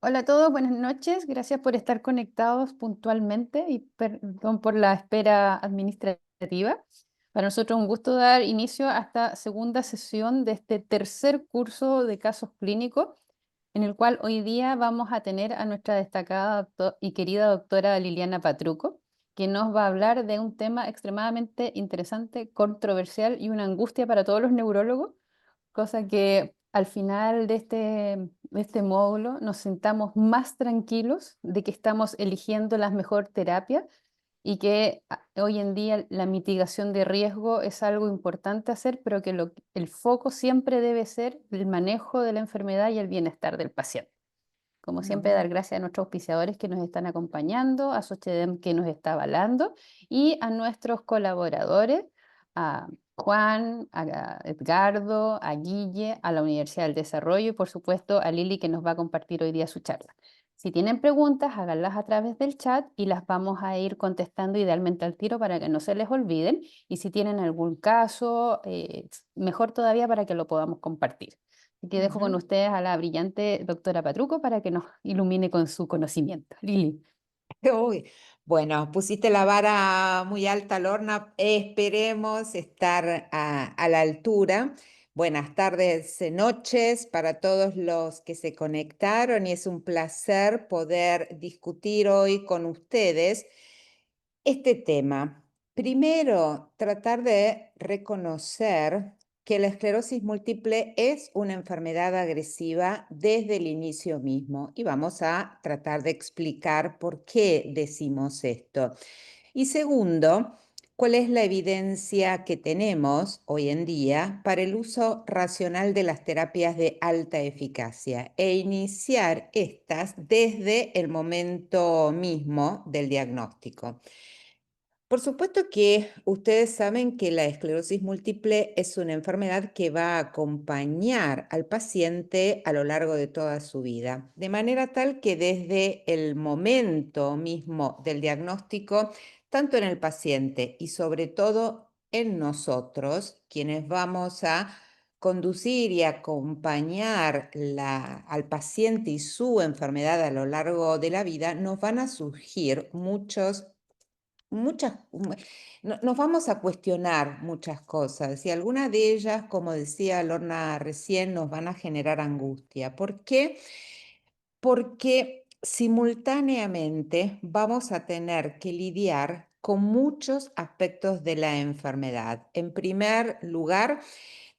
Hola a todos, buenas noches. Gracias por estar conectados puntualmente y perdón por la espera administrativa. Para nosotros es un gusto dar inicio a esta segunda sesión de este tercer curso de casos clínicos, en el cual hoy día vamos a tener a nuestra destacada y querida doctora Liliana Patruco, que nos va a hablar de un tema extremadamente interesante, controversial y una angustia para todos los neurólogos, cosa que al final de este módulo nos sintamos más tranquilos de que estamos eligiendo la mejor terapia y que hoy en día la mitigación de riesgo es algo importante hacer, pero que el foco siempre debe ser el manejo de la enfermedad y el bienestar del paciente. Como siempre, Ujú. dar gracias a nuestros auspiciadores que nos están acompañando, a Sochedem que nos está avalando y a nuestros colaboradores, a Juan, a Edgardo, a Guille, a la Universidad del Desarrollo y por supuesto a Lili que nos va a compartir hoy día su charla. Si tienen preguntas, háganlas a través del chat y las vamos a ir contestando idealmente al tiro para que no se les olviden. Y si tienen algún caso, mejor todavía para que lo podamos compartir. Así que dejo con Ujú. ustedes a la brillante doctora Patruco para que nos ilumine con su conocimiento. Lili. Uy, bueno, pusiste la vara muy alta, Lorna. Esperemos estar a la altura. Buenas tardes, noches para todos los que se conectaron y es un placer poder discutir hoy con ustedes este tema. Primero, tratar de reconocer que la esclerosis múltiple es una enfermedad agresiva desde el inicio mismo y vamos a tratar de explicar por qué decimos esto. Y segundo, cuál es la evidencia que tenemos hoy en día para el uso racional de las terapias de alta eficacia e iniciar estas desde el momento mismo del diagnóstico. Por supuesto que ustedes saben que la esclerosis múltiple es una enfermedad que va a acompañar al paciente a lo largo de toda su vida, de manera tal que desde el momento mismo del diagnóstico, tanto en el paciente y sobre todo en nosotros, quienes vamos a conducir y acompañar al paciente y su enfermedad a lo largo de la vida, nos van a surgir nos vamos a cuestionar muchas cosas y algunas de ellas, como decía Lorna recién, nos van a generar angustia. ¿Por qué? Porque simultáneamente vamos a tener que lidiar con muchos aspectos de la enfermedad. En primer lugar,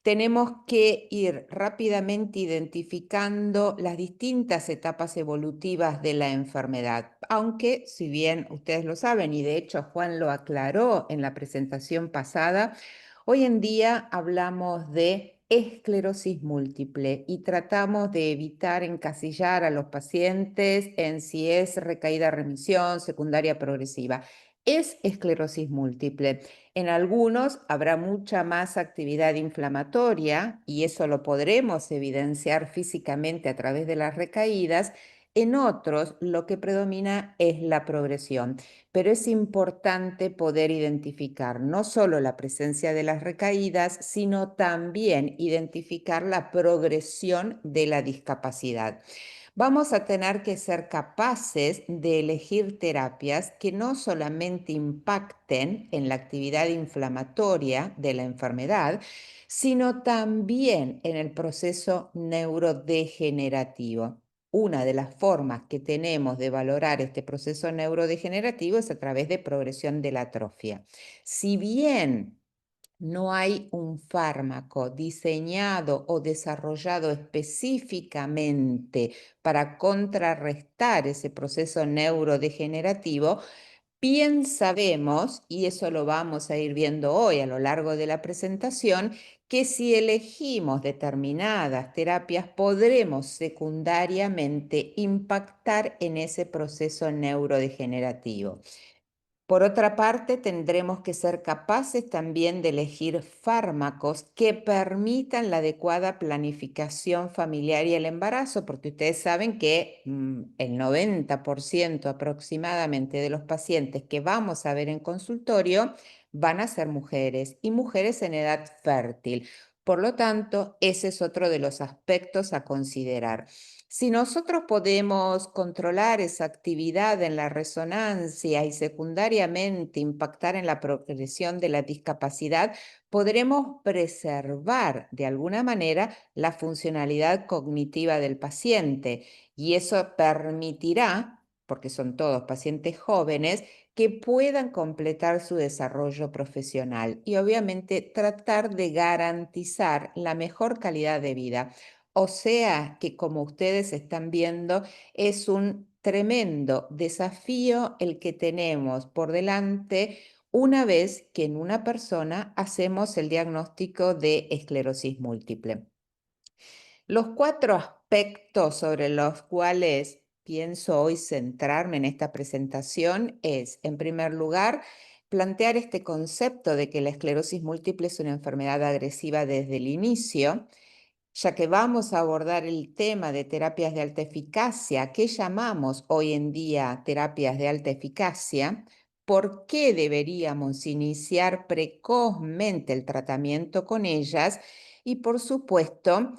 tenemos que ir rápidamente identificando las distintas etapas evolutivas de la enfermedad, aunque si bien ustedes lo saben, y de hecho Juan lo aclaró en la presentación pasada, hoy en día hablamos de esclerosis múltiple y tratamos de evitar encasillar a los pacientes en si es recaída remisión, secundaria progresiva. Es esclerosis múltiple. En algunos habrá mucha más actividad inflamatoria y eso lo podremos evidenciar físicamente a través de las recaídas. En otros lo que predomina es la progresión, pero es importante poder identificar no solo la presencia de las recaídas, sino también identificar la progresión de la discapacidad. Vamos a tener que ser capaces de elegir terapias que no solamente impacten en la actividad inflamatoria de la enfermedad, sino también en el proceso neurodegenerativo. Una de las formas que tenemos de valorar este proceso neurodegenerativo es a través de progresión de la atrofia. Si bien no hay un fármaco diseñado o desarrollado específicamente para contrarrestar ese proceso neurodegenerativo, bien sabemos, y eso lo vamos a ir viendo hoy a lo largo de la presentación, que si elegimos determinadas terapias podremos secundariamente impactar en ese proceso neurodegenerativo. Por otra parte, tendremos que ser capaces también de elegir fármacos que permitan la adecuada planificación familiar y el embarazo, porque ustedes saben que el 90% aproximadamente de los pacientes que vamos a ver en consultorio van a ser mujeres y mujeres en edad fértil. Por lo tanto, ese es otro de los aspectos a considerar. Si nosotros podemos controlar esa actividad en la resonancia y secundariamente impactar en la progresión de la discapacidad, podremos preservar de alguna manera la funcionalidad cognitiva del paciente y eso permitirá, porque son todos pacientes jóvenes, que puedan completar su desarrollo profesional y obviamente tratar de garantizar la mejor calidad de vida. O sea que, como ustedes están viendo, es un tremendo desafío el que tenemos por delante una vez que en una persona hacemos el diagnóstico de esclerosis múltiple. Los 4 aspectos sobre los cuales pienso hoy centrarme en esta presentación es, en primer lugar, plantear este concepto de que la esclerosis múltiple es una enfermedad agresiva desde el inicio, ya que vamos a abordar el tema de terapias de alta eficacia, ¿qué llamamos hoy en día terapias de alta eficacia? ¿Por qué deberíamos iniciar precozmente el tratamiento con ellas? Y por supuesto,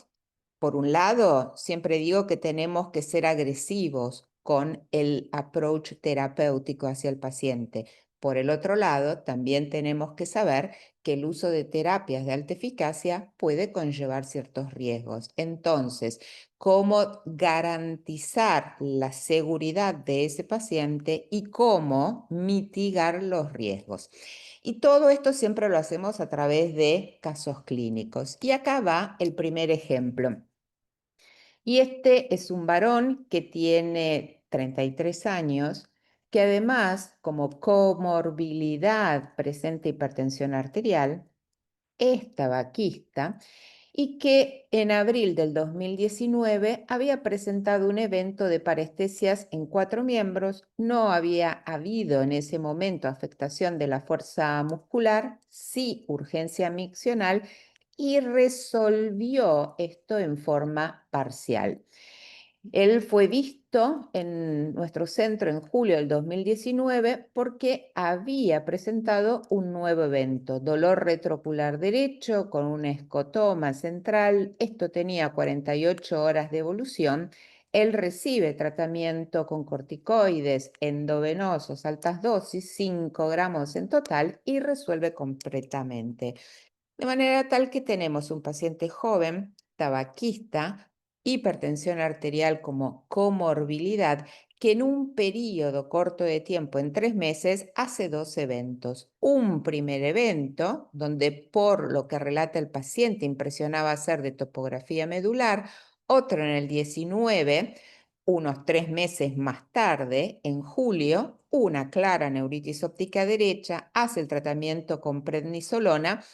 por un lado, siempre digo que tenemos que ser agresivos con el approach terapéutico hacia el paciente. Por el otro lado, también tenemos que saber que el uso de terapias de alta eficacia puede conllevar ciertos riesgos. Entonces, ¿cómo garantizar la seguridad de ese paciente y cómo mitigar los riesgos? Y todo esto siempre lo hacemos a través de casos clínicos. Y acá va el primer ejemplo. Y este es un varón que tiene 33 años, que además, como comorbilidad presenta hipertensión arterial, es tabaquista y que en abril del 2019 había presentado un evento de parestesias en 4 miembros, no había habido en ese momento afectación de la fuerza muscular, sí urgencia miccional y resolvió esto en forma parcial. Él fue visto en nuestro centro en julio del 2019 porque había presentado un nuevo evento, dolor retroocular derecho con un escotoma central. Esto tenía 48 horas de evolución. Él recibe tratamiento con corticoides endovenosos, altas dosis, 5 gramos en total, y resuelve completamente. De manera tal que tenemos un paciente joven, tabaquista, hipertensión arterial como comorbilidad, que en un periodo corto de tiempo, en 3 meses, hace 2 eventos. Un primer evento, donde por lo que relata el paciente impresionaba ser de topografía medular, otro en el 19, unos 3 meses más tarde, en julio, una clara neuritis óptica derecha, hace el tratamiento con prednisolona.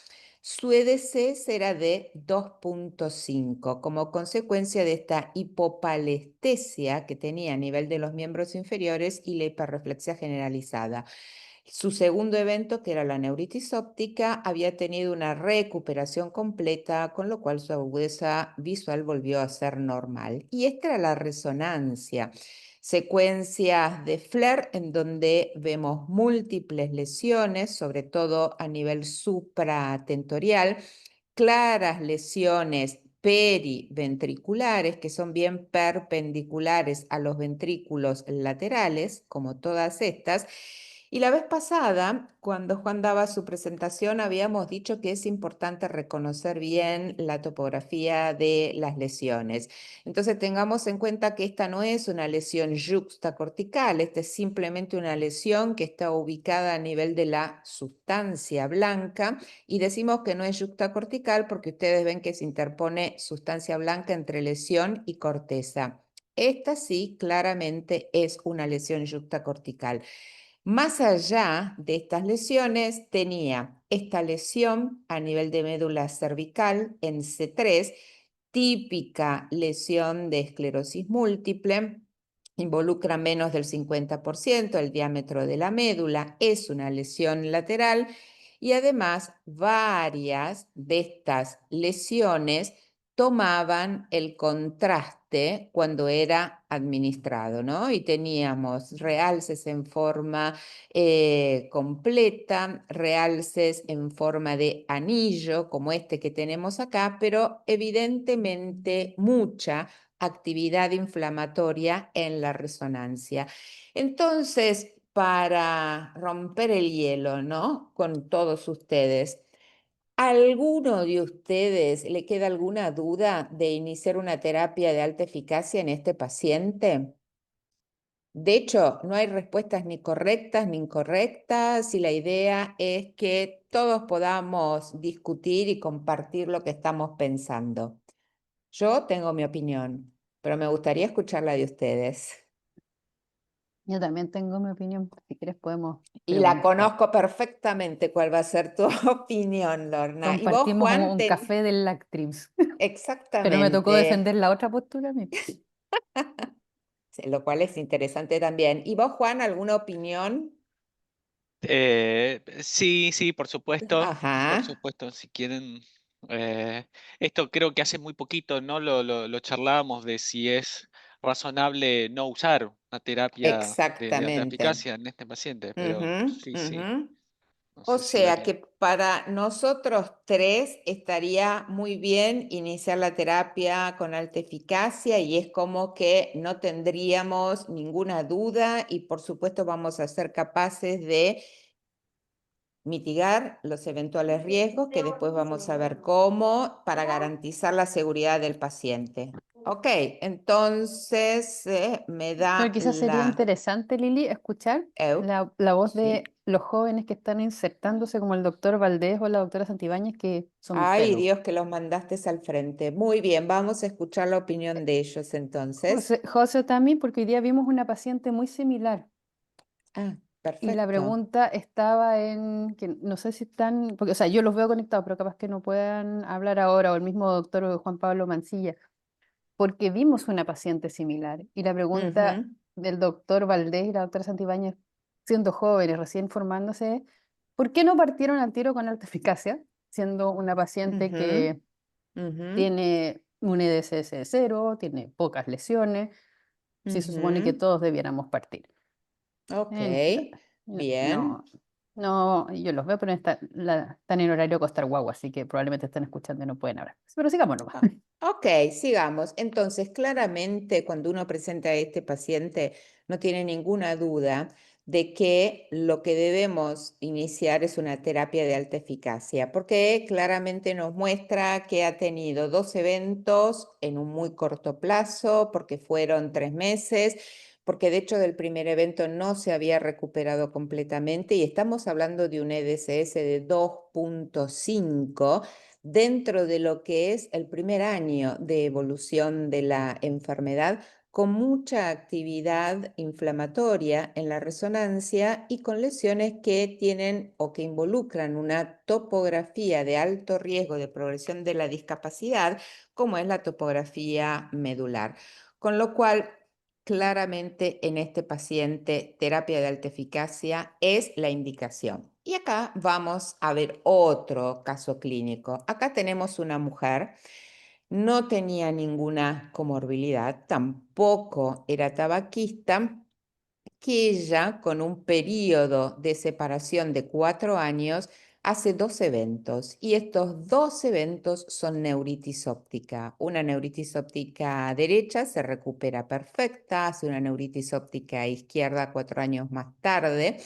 Su EDC será de 2,5 como consecuencia de esta hipopalestesia que tenía a nivel de los miembros inferiores y la hiperreflexia generalizada. Su segundo evento, que era la neuritis óptica, había tenido una recuperación completa, con lo cual su agudeza visual volvió a ser normal. Y esta era la resonancia. Secuencias de FLAIR en donde vemos múltiples lesiones, sobre todo a nivel supratentorial, claras lesiones periventriculares que son bien perpendiculares a los ventrículos laterales, como todas estas. Y la vez pasada, cuando Juan daba su presentación, habíamos dicho que es importante reconocer bien la topografía de las lesiones. Entonces tengamos en cuenta que esta no es una lesión yuxtacortical, esta es simplemente una lesión que está ubicada a nivel de la sustancia blanca, y decimos que no es yuxtacortical porque ustedes ven que se interpone sustancia blanca entre lesión y corteza. Esta sí claramente es una lesión yuxtacortical. Más allá de estas lesiones, tenía esta lesión a nivel de médula cervical en C3, típica lesión de esclerosis múltiple, involucra menos del 50% el diámetro de la médula, es una lesión lateral y además varias de estas lesiones tomaban el contraste cuando era administrado, ¿no? Y teníamos realces en forma completa, realces en forma de anillo, como este que tenemos acá, pero evidentemente mucha actividad inflamatoria en la resonancia. Entonces, para romper el hielo, ¿no? Con todos ustedes, ¿alguno de ustedes le queda alguna duda de iniciar una terapia de alta eficacia en este paciente? De hecho, no hay respuestas ni correctas ni incorrectas y la idea es que todos podamos discutir y compartir lo que estamos pensando. Yo tengo mi opinión, pero me gustaría escuchar la de ustedes. Yo también tengo mi opinión, si quieres podemos Y la preguntar. conozco perfectamente cuál va a ser tu opinión, Lorna. Y vos, Compartimos Juan, un café del Lactrims, pero me tocó exactamente, defender la otra postura a mí. sí, lo cual es interesante también. ¿Y vos, Juan, alguna opinión? Sí, sí, por Ajá, supuesto, si quieren. Esto creo que hace muy poquito, ¿no? Lo charlábamos de si es razonable no usar una terapia de alta exactamente. eficacia en este paciente, pero Ujú, sí, sí, ujú. no O sé si sea daría. que para nosotros tres estaría muy bien iniciar la terapia con alta eficacia y es como que no tendríamos ninguna duda y por supuesto vamos a ser capaces de mitigar los eventuales riesgos que después vamos a ver cómo para garantizar la seguridad del paciente. Ok, entonces me Pero da quizás sería la... interesante, Lili, escuchar la voz Sí. de los jóvenes que están insertándose, como el doctor Valdés o la doctora Santibáñez, que son mis Ay, fellows. Dios, que los mandaste al frente. Muy bien, vamos a escuchar la opinión de ellos entonces. José también, porque hoy día vimos una paciente muy similar. Ah, Y la perfecto. pregunta estaba en que no sé si están, porque, o sea, yo los veo conectados, pero capaz que no puedan hablar ahora, o el mismo doctor Juan Pablo Mancilla, porque vimos una paciente similar. Y la pregunta Ujú, del doctor Valdés y la doctora Santibáñez, siendo jóvenes, recién formándose, es, ¿por qué no partieron al tiro con alta eficacia, siendo una paciente ujú, que ujú, tiene un EDSS de cero, tiene pocas lesiones, si se supone que ujú. todos debiéramos partir? Ok, En- no, bien. no, yo los veo, pero están en horario Costar Guagua, así que probablemente están escuchando y no pueden hablar. Pero sigamos nomás. Ok, sigamos. Entonces, claramente cuando uno presenta a este paciente, no tiene ninguna duda de que lo que debemos iniciar es una terapia de alta eficacia, porque claramente nos muestra que ha tenido dos eventos en un muy corto plazo, porque fueron 3 meses, porque de hecho del primer evento no se había recuperado completamente y estamos hablando de un EDSS de 2,5 dentro de lo que es el primer año de evolución de la enfermedad, con mucha actividad inflamatoria en la resonancia y con lesiones que tienen o que involucran una topografía de alto riesgo de progresión de la discapacidad, como es la topografía medular. Con lo cual, claramente en este paciente, terapia de alta eficacia es la indicación. Y acá vamos a ver otro caso clínico. Acá tenemos una mujer, no tenía ninguna comorbilidad, tampoco era tabaquista, que ella, con un periodo de separación de 4 años, hace dos eventos y estos dos eventos son neuritis óptica. Una neuritis óptica derecha se recupera perfecta, hace una neuritis óptica izquierda 4 años más tarde.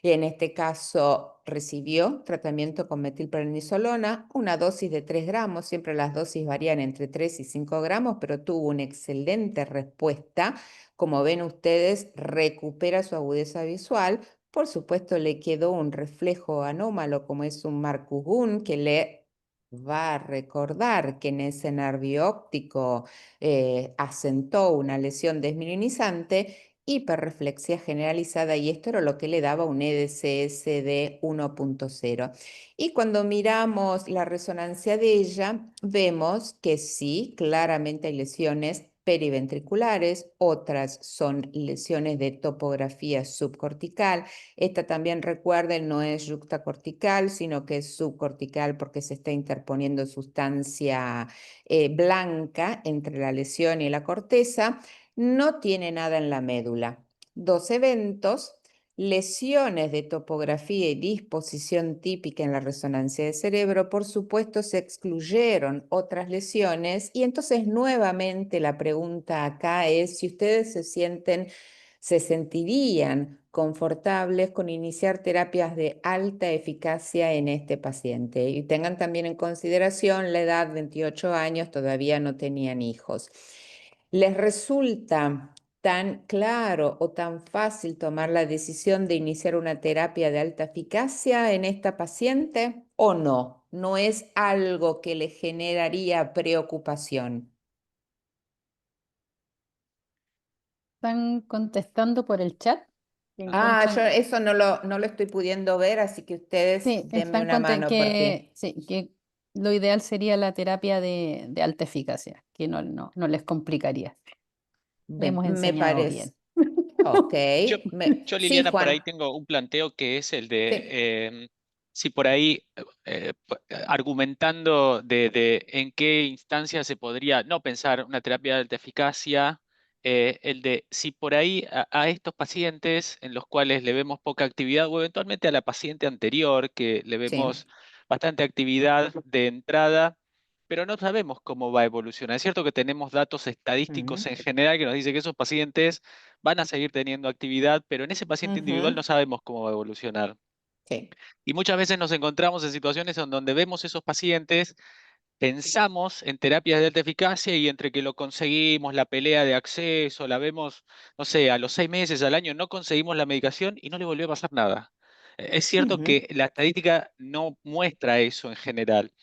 Y en este caso recibió tratamiento con metilprednisolona, una dosis de 3 gramos, siempre las dosis varían entre 3 y 5 gramos, pero tuvo una excelente respuesta. Como ven ustedes, recupera su agudeza visual. Por supuesto, le quedó un reflejo anómalo como es un Marcus Gunn, que le va a recordar que en ese nervio óptico asentó una lesión desmielinizante, hiperreflexia generalizada, y esto era lo que le daba un EDCS de 1,0. Y cuando miramos la resonancia de ella, vemos que sí, claramente hay lesiones periventriculares, otras son lesiones de topografía subcortical. Esta también, recuerden, no es yuxtacortical, sino que es subcortical porque se está interponiendo sustancia blanca entre la lesión y la corteza. No tiene nada en la médula. Dos eventos. lesiones de topografía y disposición típica en la resonancia de cerebro, por supuesto se excluyeron otras lesiones y entonces nuevamente la pregunta acá es si ustedes se sentirían confortables con iniciar terapias de alta eficacia en este paciente. Y tengan también en consideración la edad, 28 años, todavía no tenían hijos. ¿Les resulta tan claro o tan fácil tomar la decisión de iniciar una terapia de alta eficacia en esta paciente o no? ¿No es algo que le generaría preocupación? Están contestando por el chat. Que Yo encuentran, eso no lo estoy pudiendo ver, así que ustedes sí, denme una mano porque sí, que lo ideal sería la terapia de alta eficacia, que no les complicaría. Le hemos me enseñado parece. bien. Ok. Yo, yo, Sí, Liliana, por ahí Juan. tengo un planteo que es el de, Sí. si por ahí, argumentando de en qué instancia se podría no pensar una terapia de alta eficacia, el de si por ahí a estos pacientes en los cuales le vemos poca actividad o eventualmente a la paciente anterior que le Sí. vemos bastante actividad de entrada, pero no sabemos cómo va a evolucionar. Es cierto que tenemos datos estadísticos Ujú, en general que nos dice que esos pacientes van a seguir teniendo actividad, pero en ese paciente individual ujú, no sabemos cómo va a evolucionar. sí. Y muchas veces nos encontramos en situaciones en donde vemos esos pacientes, pensamos en terapias de alta eficacia y entre que lo conseguimos, la pelea de acceso, la vemos, no sé, a los 6 meses, al año, no conseguimos la medicación y no le volvió a pasar nada. Es cierto Ujú, que la estadística no muestra eso en general.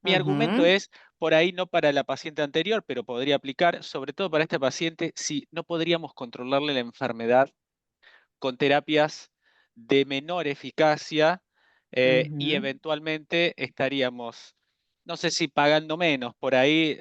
Mi argumento ujú, es, por ahí no para la paciente anterior, pero podría aplicar, sobre todo para este paciente, si no podríamos controlarle la enfermedad con terapias de menor eficacia, y ujú, eventualmente estaríamos, no sé si pagando menos, por ahí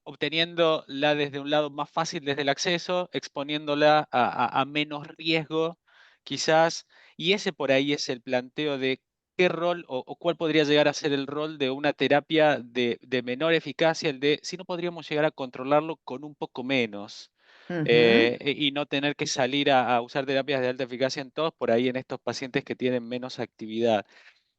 obteniéndola desde un lado más fácil desde el acceso, exponiéndola a menos riesgo, quizás, y ese por ahí es el planteo de qué rol o cuál podría llegar a ser el rol de una terapia de menor eficacia, el de si no podríamos llegar a controlarlo con un poco menos, ujú. y no tener que salir a usar terapias de alta eficacia en todos, por ahí en estos pacientes que tienen menos actividad.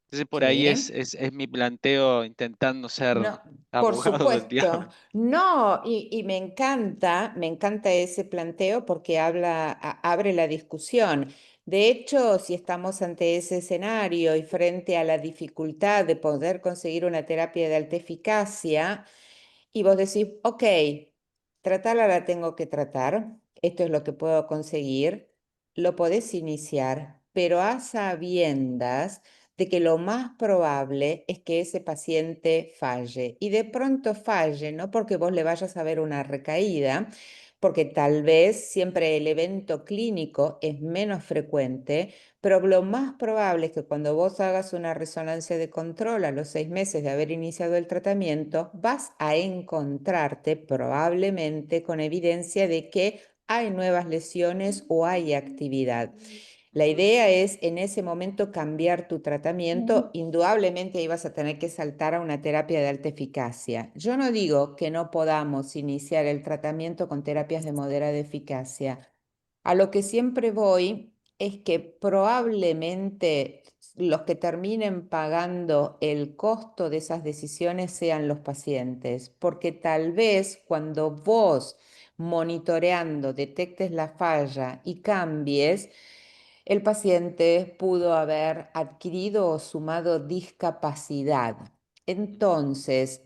Entonces, por ahí Sí. es mi planteo intentando ser No, por abogado del supuesto. diablo. No, y me encanta ese planteo porque abre la discusión. De hecho, si estamos ante ese escenario y frente a la dificultad de poder conseguir una terapia de alta eficacia, y vos decís, ok, tratarla la tengo que tratar, esto es lo que puedo conseguir, lo podés iniciar, pero a sabiendas de que lo más probable es que ese paciente falle. Y de pronto falle, no porque vos le vayas a ver una recaída, porque tal vez siempre el evento clínico es menos frecuente, pero lo más probable es que cuando vos hagas una resonancia de control a los 6 meses de haber iniciado el tratamiento, vas a encontrarte probablemente con evidencia de que hay nuevas lesiones o hay actividad. La idea es en ese momento cambiar tu tratamiento. Indudablemente ahí vas a tener que saltar a una terapia de alta eficacia. Yo no digo que no podamos iniciar el tratamiento con terapias de moderada eficacia. A lo que siempre voy es que probablemente los que terminen pagando el costo de esas decisiones sean los pacientes, porque tal vez cuando vos monitoreando detectes la falla y cambies, el paciente pudo haber adquirido o sumado discapacidad. Entonces,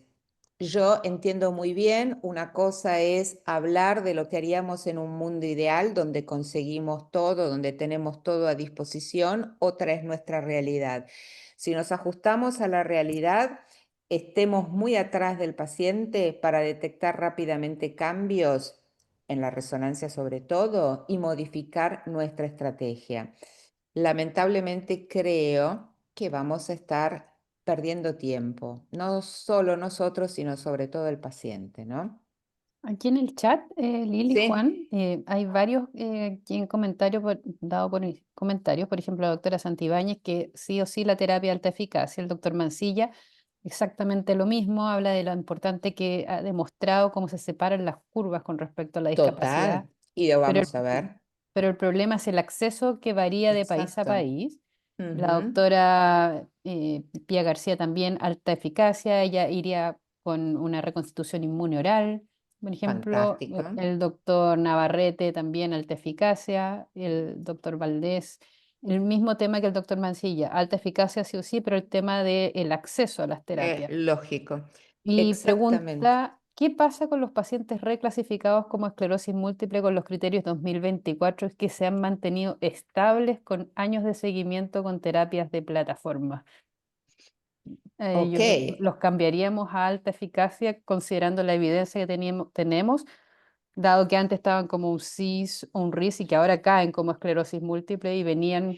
yo entiendo muy bien, una cosa es hablar de lo que haríamos en un mundo ideal, donde conseguimos todo, donde tenemos todo a disposición, otra es nuestra realidad. Si nos ajustamos a la realidad, estemos muy atrás del paciente para detectar rápidamente cambios en la resonancia sobre todo y modificar nuestra estrategia. Lamentablemente creo que vamos a estar perdiendo tiempo, no solo nosotros, sino sobre todo el paciente, ¿no? Aquí en el chat, Lili, Sí, Juan, hay varios aquí en dado por comentarios, por ejemplo, la doctora Santibáñez, que sí o sí la terapia de alta eficacia, el doctor Mancilla, exactamente lo mismo, habla de lo importante que ha demostrado cómo se separan las curvas con respecto a la discapacidad, total. Y lo pero vamos a ver. pero el problema es el acceso que varía de país a Exacto. país. La Ujú. doctora Pía García también, alta eficacia, ella iría con una reconstitución inmune oral. Por ejemplo, Fantástico. el doctor Navarrete también, alta eficacia, el doctor Valdés, el mismo tema que el doctor Mancilla, alta eficacia sí o sí, pero el tema del acceso a las terapias. Lógico. Y Exactamente. pregunta, ¿qué pasa con los pacientes reclasificados como esclerosis múltiple con los criterios 2024 que se han mantenido estables con años de seguimiento con terapias de plataforma? Ok. Los cambiaríamos a alta eficacia considerando la evidencia que tenemos, dado que antes estaban como un CIS o un RIS y que ahora caen como esclerosis múltiple y venían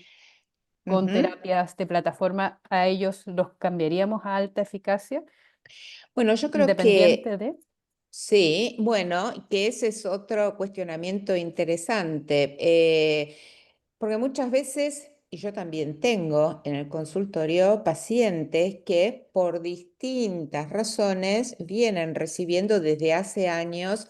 con Ujú. terapias de plataforma, ¿a ellos los cambiaríamos a alta eficacia, Bueno, yo creo independiente que de? sí, bueno, que ese es otro cuestionamiento interesante, porque muchas veces, y yo también tengo en el consultorio pacientes que por distintas razones vienen recibiendo desde hace años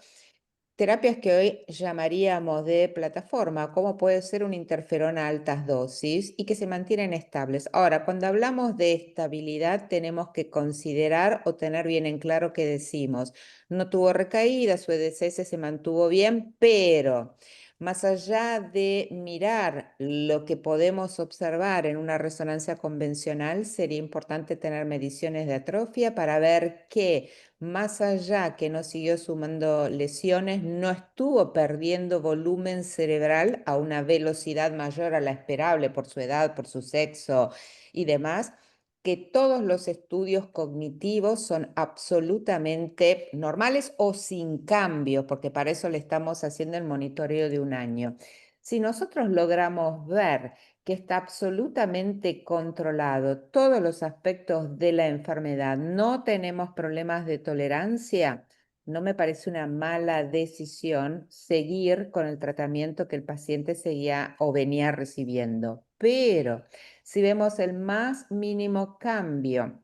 terapias que hoy llamaríamos de plataforma, como puede ser un interferón a altas dosis y que se mantienen estables. Ahora, cuando hablamos de estabilidad, tenemos que considerar o tener bien en claro qué decimos. No tuvo recaída, su EDSS se mantuvo bien, pero más allá de mirar lo que podemos observar en una resonancia convencional, sería importante tener mediciones de atrofia para ver que más allá que no siguió sumando lesiones, no estuvo perdiendo volumen cerebral a una velocidad mayor a la esperable por su edad, por su sexo y demás, que todos los estudios cognitivos son absolutamente normales o sin cambio, porque para eso le estamos haciendo el monitoreo de un año. Si nosotros logramos ver que está absolutamente controlado todos los aspectos de la enfermedad, no tenemos problemas de tolerancia, no me parece una mala decisión seguir con el tratamiento que el paciente seguía o venía recibiendo. Pero si vemos el más mínimo cambio,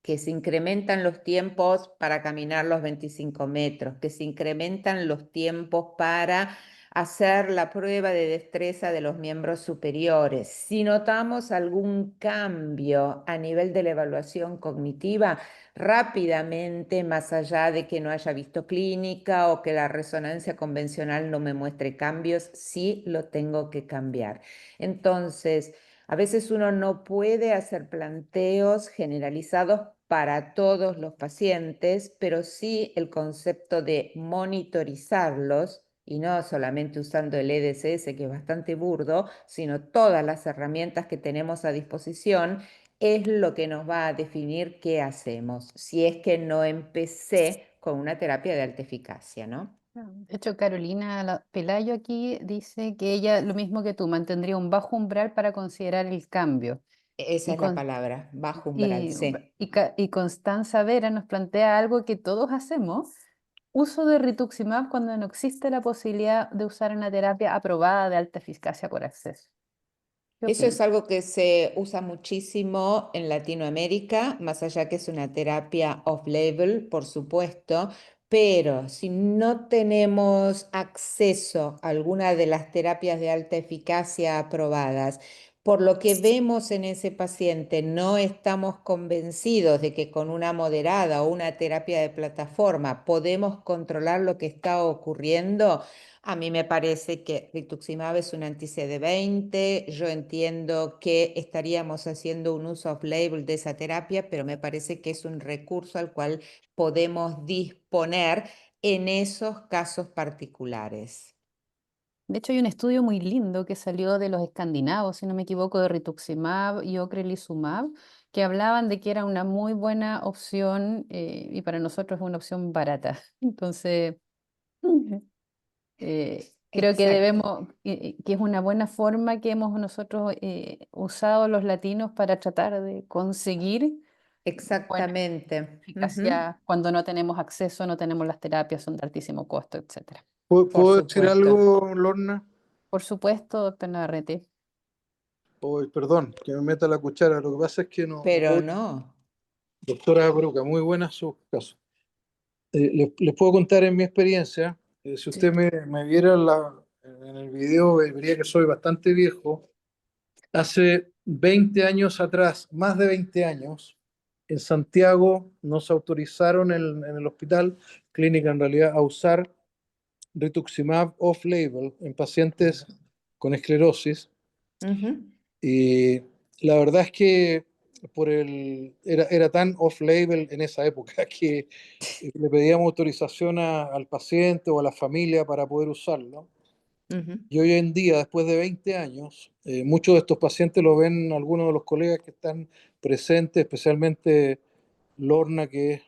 que se incrementan los tiempos para caminar los 25 metros, que se incrementan los tiempos para hacer la prueba de destreza de los miembros superiores. Si notamos algún cambio a nivel de la evaluación cognitiva, rápidamente, más allá de que no haya visto clínica o que la resonancia convencional no me muestre cambios, sí lo tengo que cambiar. Entonces, a veces uno no puede hacer planteos generalizados para todos los pacientes, pero sí el concepto de monitorizarlos y no solamente usando el EDSS, que es bastante burdo, sino todas las herramientas que tenemos a disposición, es lo que nos va a definir qué hacemos, si es que no empecé con una terapia de alta eficacia, ¿no? De hecho, Carolina Pelayo aquí dice que ella, lo mismo que tú, mantendría un bajo umbral para considerar el cambio. Esa Y, es la con, palabra, bajo umbral, sí. y Constanza Vera nos plantea algo que todos hacemos, uso de rituximab cuando no existe la posibilidad de usar una terapia aprobada de alta eficacia por acceso. ¿Qué Eso es opinas? algo que se usa muchísimo en Latinoamérica, más allá que es una terapia off-label, por supuesto, pero si no tenemos acceso a alguna de las terapias de alta eficacia aprobadas, por lo que vemos en ese paciente, no estamos convencidos de que con una moderada o una terapia de plataforma podemos controlar lo que está ocurriendo. A mí me parece que rituximab es un anti-CD20. Yo entiendo que estaríamos haciendo un uso off-label de esa terapia, pero me parece que es un recurso al cual podemos disponer en esos casos particulares. De hecho, hay un estudio muy lindo que salió de los escandinavos, si no me equivoco, de rituximab y ocrelizumab, que hablaban de que era una muy buena opción y para nosotros es una opción barata. Entonces, creo que Exacto, que es una buena forma que hemos nosotros usado los latinos para tratar de conseguir buena exactamente. Ujú. eficacia cuando no tenemos acceso, no tenemos las terapias, son de altísimo costo, etcétera. Por ¿Puedo decir supuesto. algo, Lorna? Por supuesto, doctor Navarrete. Hoy, perdón, que me meta la cuchara. Lo que pasa es que no Pero voy. no. Doctora Bruca, muy buenas sus casos. Les puedo contar en mi experiencia, si Sí. usted me viera en el video vería que soy bastante viejo. Hace 20 años atrás, más de 20 años, en Santiago nos autorizaron en el hospital, clínica en realidad, a usar rituximab off-label en pacientes con esclerosis. Ujú. Y la verdad es que era tan off-label en esa época que le pedíamos autorización al paciente o a la familia para poder usarlo. Ujú. Y hoy en día, después de 20 años, muchos de estos pacientes lo ven algunos de los colegas que están presentes, especialmente Lorna, que es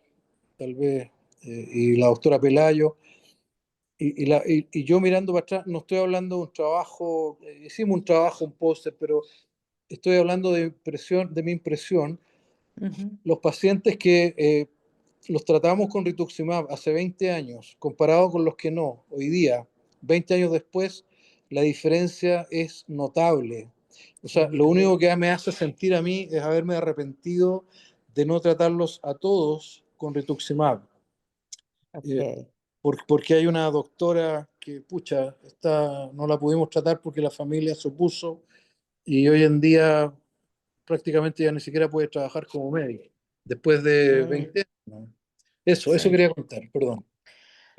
tal vez, y la doctora Pelayo. Y yo mirando para atrás, no estoy hablando de un trabajo, hicimos un trabajo, un póster, pero estoy hablando de mi impresión. Ujú. Los pacientes que los tratamos con rituximab hace 20 años, comparado con los que no, hoy día, 20 años después, la diferencia es notable. O sea, lo único que me hace sentir a mí es haberme arrepentido de no tratarlos a todos con rituximab. Eh, Ok. porque hay una doctora que, pucha, no la pudimos tratar porque la familia se opuso y hoy en día prácticamente ya ni siquiera puede trabajar como médico, después de 20 años, ¿no? Eso Sí. quería contar, perdón.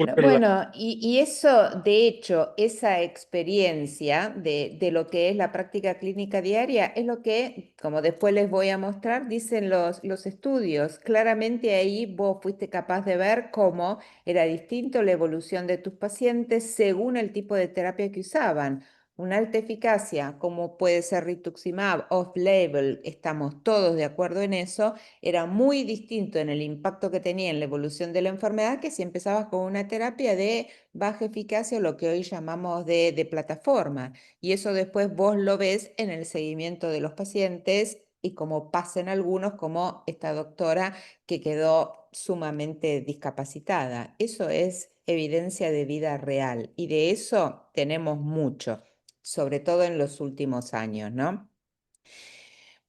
No, Disculpen bueno, y eso, de hecho, esa experiencia de lo que es la práctica clínica diaria es lo que, como después les voy a mostrar, dicen los estudios. Claramente ahí vos fuiste capaz de ver cómo era distinto la evolución de tus pacientes según el tipo de terapia que usaban. Una alta eficacia, como puede ser rituximab, off-label, estamos todos de acuerdo en eso, era muy distinto en el impacto que tenía en la evolución de la enfermedad que si empezabas con una terapia de baja eficacia o lo que hoy llamamos de plataforma. Y eso después vos lo ves en el seguimiento de los pacientes y como pasa en algunos, como esta doctora que quedó sumamente discapacitada. Eso es evidencia de vida real y de eso tenemos mucho, sobre todo en los últimos años, ¿no?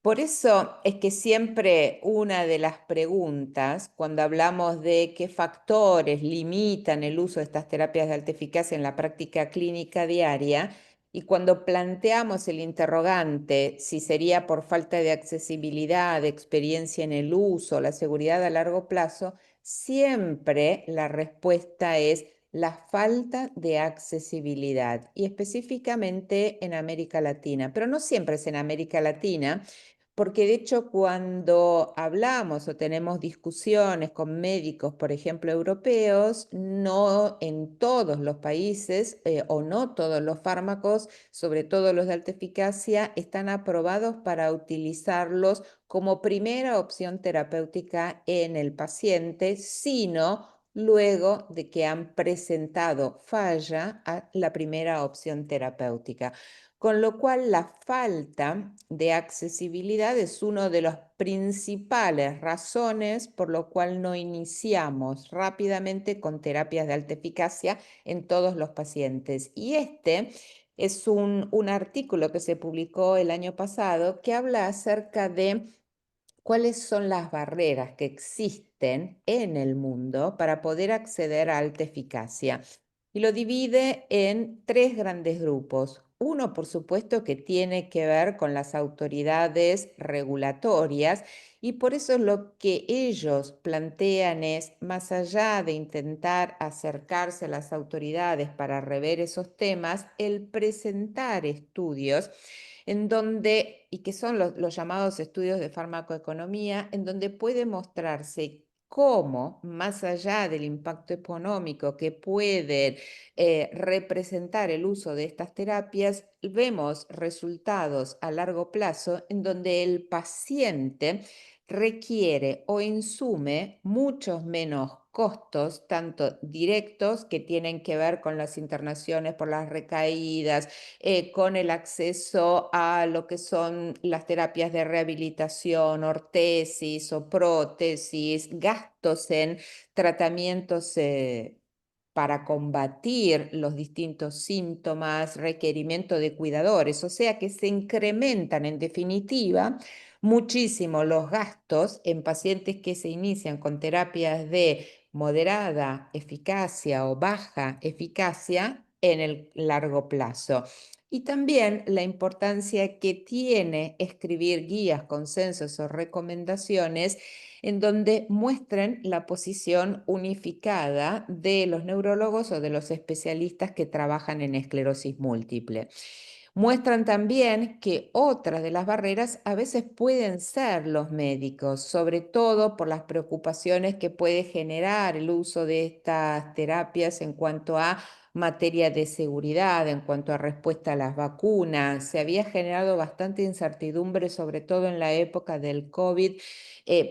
Por eso es que siempre una de las preguntas, cuando hablamos de qué factores limitan el uso de estas terapias de alta eficacia en la práctica clínica diaria, y cuando planteamos el interrogante si sería por falta de accesibilidad, de experiencia en el uso, la seguridad a largo plazo, siempre la respuesta es la falta de accesibilidad, y específicamente en América Latina, pero no siempre es en América Latina. Porque de hecho cuando hablamos o tenemos discusiones con médicos, por ejemplo, europeos, no en todos los países o no todos los fármacos, sobre todo los de alta eficacia, están aprobados para utilizarlos como primera opción terapéutica en el paciente, sino luego de que han presentado falla a la primera opción terapéutica. Con lo cual la falta de accesibilidad es una de las principales razones por lo cual no iniciamos rápidamente con terapias de alta eficacia en todos los pacientes. Y este es un artículo que se publicó el año pasado que habla acerca de cuáles son las barreras que existen en el mundo para poder acceder a alta eficacia. Y lo divide en tres grandes grupos. Uno, por supuesto, que tiene que ver con las autoridades regulatorias y por eso lo que ellos plantean es, más allá de intentar acercarse a las autoridades para rever esos temas, el presentar estudios en donde, y que son los llamados estudios de farmacoeconomía, en donde puede mostrarse cómo, más allá del impacto económico que pueden representar el uso de estas terapias, vemos resultados a largo plazo en donde el paciente requiere o insume muchos menos costos, tanto directos que tienen que ver con las internaciones por las recaídas, con el acceso a lo que son las terapias de rehabilitación, ortesis o prótesis, gastos en tratamientos para combatir los distintos síntomas, requerimiento de cuidadores, o sea que se incrementan en definitiva muchísimo los gastos en pacientes que se inician con terapias de moderada eficacia o baja eficacia en el largo plazo. Y también la importancia que tiene escribir guías, consensos o recomendaciones en donde muestren la posición unificada de los neurólogos o de los especialistas que trabajan en esclerosis múltiple. Muestran también que otras de las barreras a veces pueden ser los médicos, sobre todo por las preocupaciones que puede generar el uso de estas terapias en cuanto a materia de seguridad, en cuanto a respuesta a las vacunas. Se había generado bastante incertidumbre, sobre todo en la época del COVID,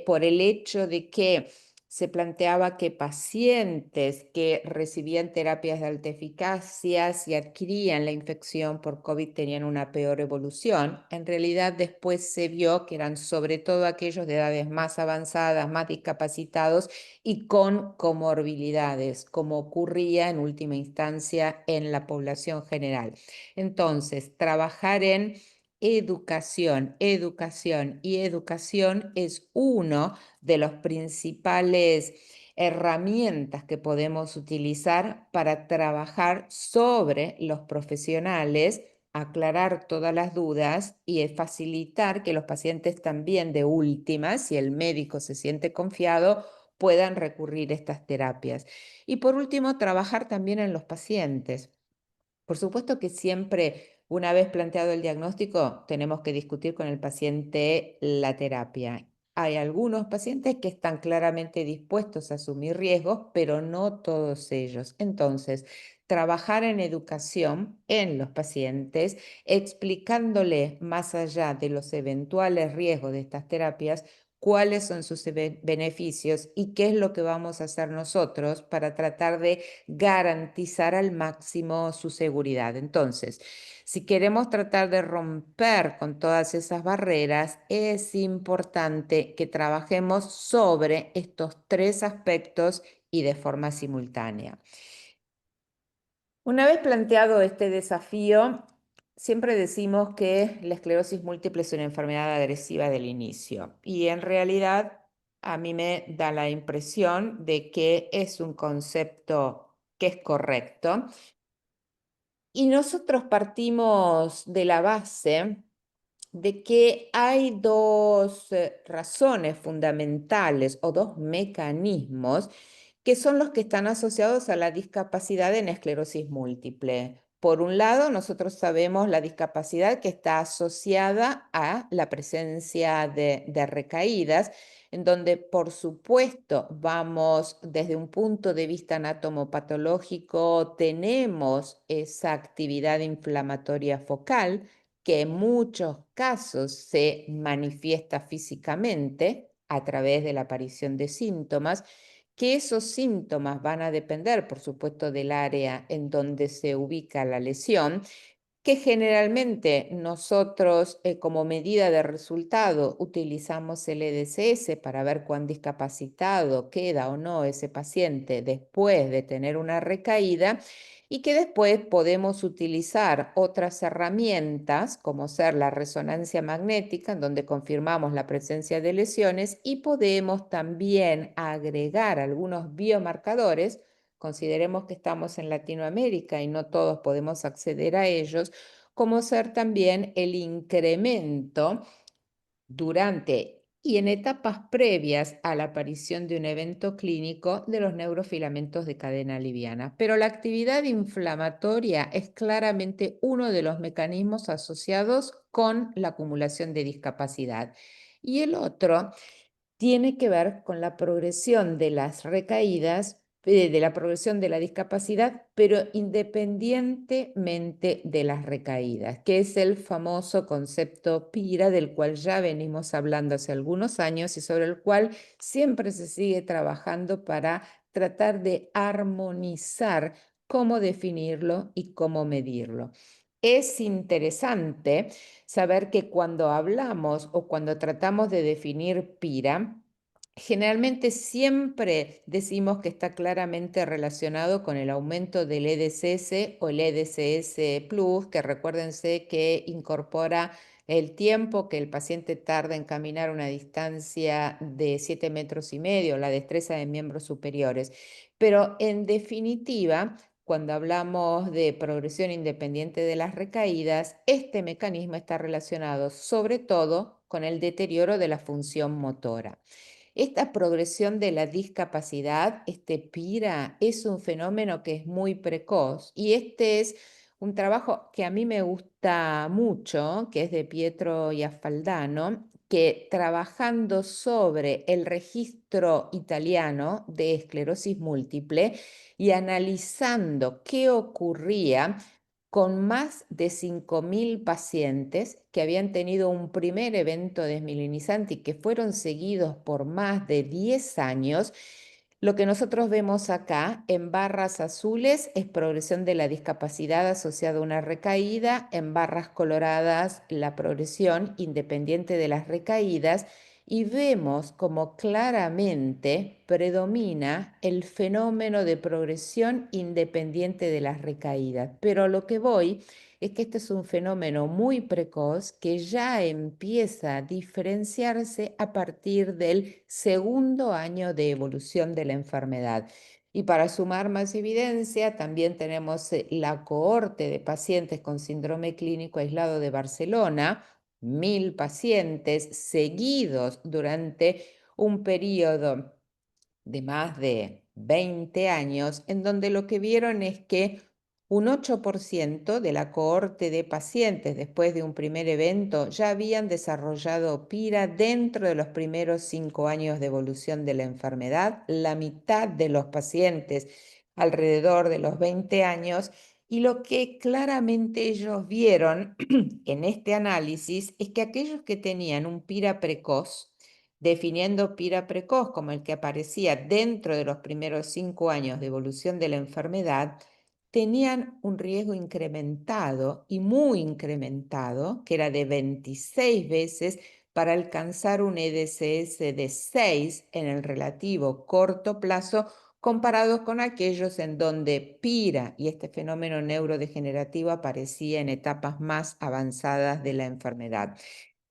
por el hecho de que se planteaba que pacientes que recibían terapias de alta eficacia, si adquirían la infección por COVID, tenían una peor evolución. En realidad, después se vio que eran sobre todo aquellos de edades más avanzadas, más discapacitados y con comorbilidades, como ocurría en última instancia en la población general. Entonces, trabajar en educación, educación y educación es uno de las principales herramientas que podemos utilizar para trabajar sobre los profesionales, aclarar todas las dudas y facilitar que los pacientes también de última, si el médico se siente confiado, puedan recurrir a estas terapias. Y por último, trabajar también en los pacientes. Por supuesto que siempre, una vez planteado el diagnóstico, tenemos que discutir con el paciente la terapia. Hay algunos pacientes que están claramente dispuestos a asumir riesgos, pero no todos ellos. Entonces, trabajar en educación en los pacientes, explicándole más allá de los eventuales riesgos de estas terapias, cuáles son sus beneficios y qué es lo que vamos a hacer nosotros para tratar de garantizar al máximo su seguridad. Entonces, si queremos tratar de romper con todas esas barreras, es importante que trabajemos sobre estos tres aspectos y de forma simultánea. Una vez planteado este desafío, siempre decimos que la esclerosis múltiple es una enfermedad agresiva del inicio y en realidad a mí me da la impresión de que es un concepto que es correcto. Y nosotros partimos de la base de que hay dos razones fundamentales o dos mecanismos que son los que están asociados a la discapacidad en esclerosis múltiple. Por un lado, nosotros sabemos la discapacidad que está asociada a la presencia de recaídas, en donde, por supuesto, vamos desde un punto de vista anatomopatológico, tenemos esa actividad inflamatoria focal, que en muchos casos se manifiesta físicamente a través de la aparición de síntomas, que esos síntomas van a depender, por supuesto, del área en donde se ubica la lesión, que generalmente nosotros como medida de resultado utilizamos el EDSS para ver cuán discapacitado queda o no ese paciente después de tener una recaída y que después podemos utilizar otras herramientas como ser la resonancia magnética en donde confirmamos la presencia de lesiones y podemos también agregar algunos biomarcadores. Consideremos que estamos en Latinoamérica y no todos podemos acceder a ellos, como ser también el incremento durante y en etapas previas a la aparición de un evento clínico de los neurofilamentos de cadena liviana. Pero la actividad inflamatoria es claramente uno de los mecanismos asociados con la acumulación de discapacidad. Y el otro tiene que ver con la progresión de las recaídas, de la progresión de la discapacidad, pero independientemente de las recaídas, que es el famoso concepto PIRA, del cual ya venimos hablando hace algunos años y sobre el cual siempre se sigue trabajando para tratar de armonizar cómo definirlo y cómo medirlo. Es interesante saber que cuando hablamos o cuando tratamos de definir PIRA, generalmente siempre decimos que está claramente relacionado con el aumento del EDSS o el EDSS Plus, que recuérdense que incorpora el tiempo que el paciente tarda en caminar una distancia de 7,5 metros, la destreza de miembros superiores. Pero en definitiva, cuando hablamos de progresión independiente de las recaídas, este mecanismo está relacionado sobre todo con el deterioro de la función motora. Esta progresión de la discapacidad, este PIRA, es un fenómeno que es muy precoz y este es un trabajo que a mí me gusta mucho, que es de Pietro y Affaldano, que trabajando sobre el registro italiano de esclerosis múltiple y analizando qué ocurría con más de 5.000 pacientes que habían tenido un primer evento desmielinizante y que fueron seguidos por más de 10 años, lo que nosotros vemos acá en barras azules es progresión de la discapacidad asociada a una recaída, en barras coloradas la progresión independiente de las recaídas, y vemos como claramente predomina el fenómeno de progresión independiente de las recaídas. Pero a lo que voy es que este es un fenómeno muy precoz que ya empieza a diferenciarse a partir del segundo año de evolución de la enfermedad. Y para sumar más evidencia, también tenemos la cohorte de pacientes con síndrome clínico aislado de Barcelona, 1.000 pacientes seguidos durante un periodo de más de 20 años, en donde lo que vieron es que un 8% de la cohorte de pacientes después de un primer evento ya habían desarrollado PIRA dentro de los primeros 5 años de evolución de la enfermedad, la mitad de los pacientes alrededor de los 20 años, y lo que claramente ellos vieron en este análisis es que aquellos que tenían un PIRA precoz, definiendo PIRA precoz como el que aparecía dentro de los primeros 5 años de evolución de la enfermedad, tenían un riesgo incrementado y muy incrementado, que era de 26 veces para alcanzar un EDSS de 6 en el relativo corto plazo, comparados con aquellos en donde PIRA y este fenómeno neurodegenerativo aparecía en etapas más avanzadas de la enfermedad.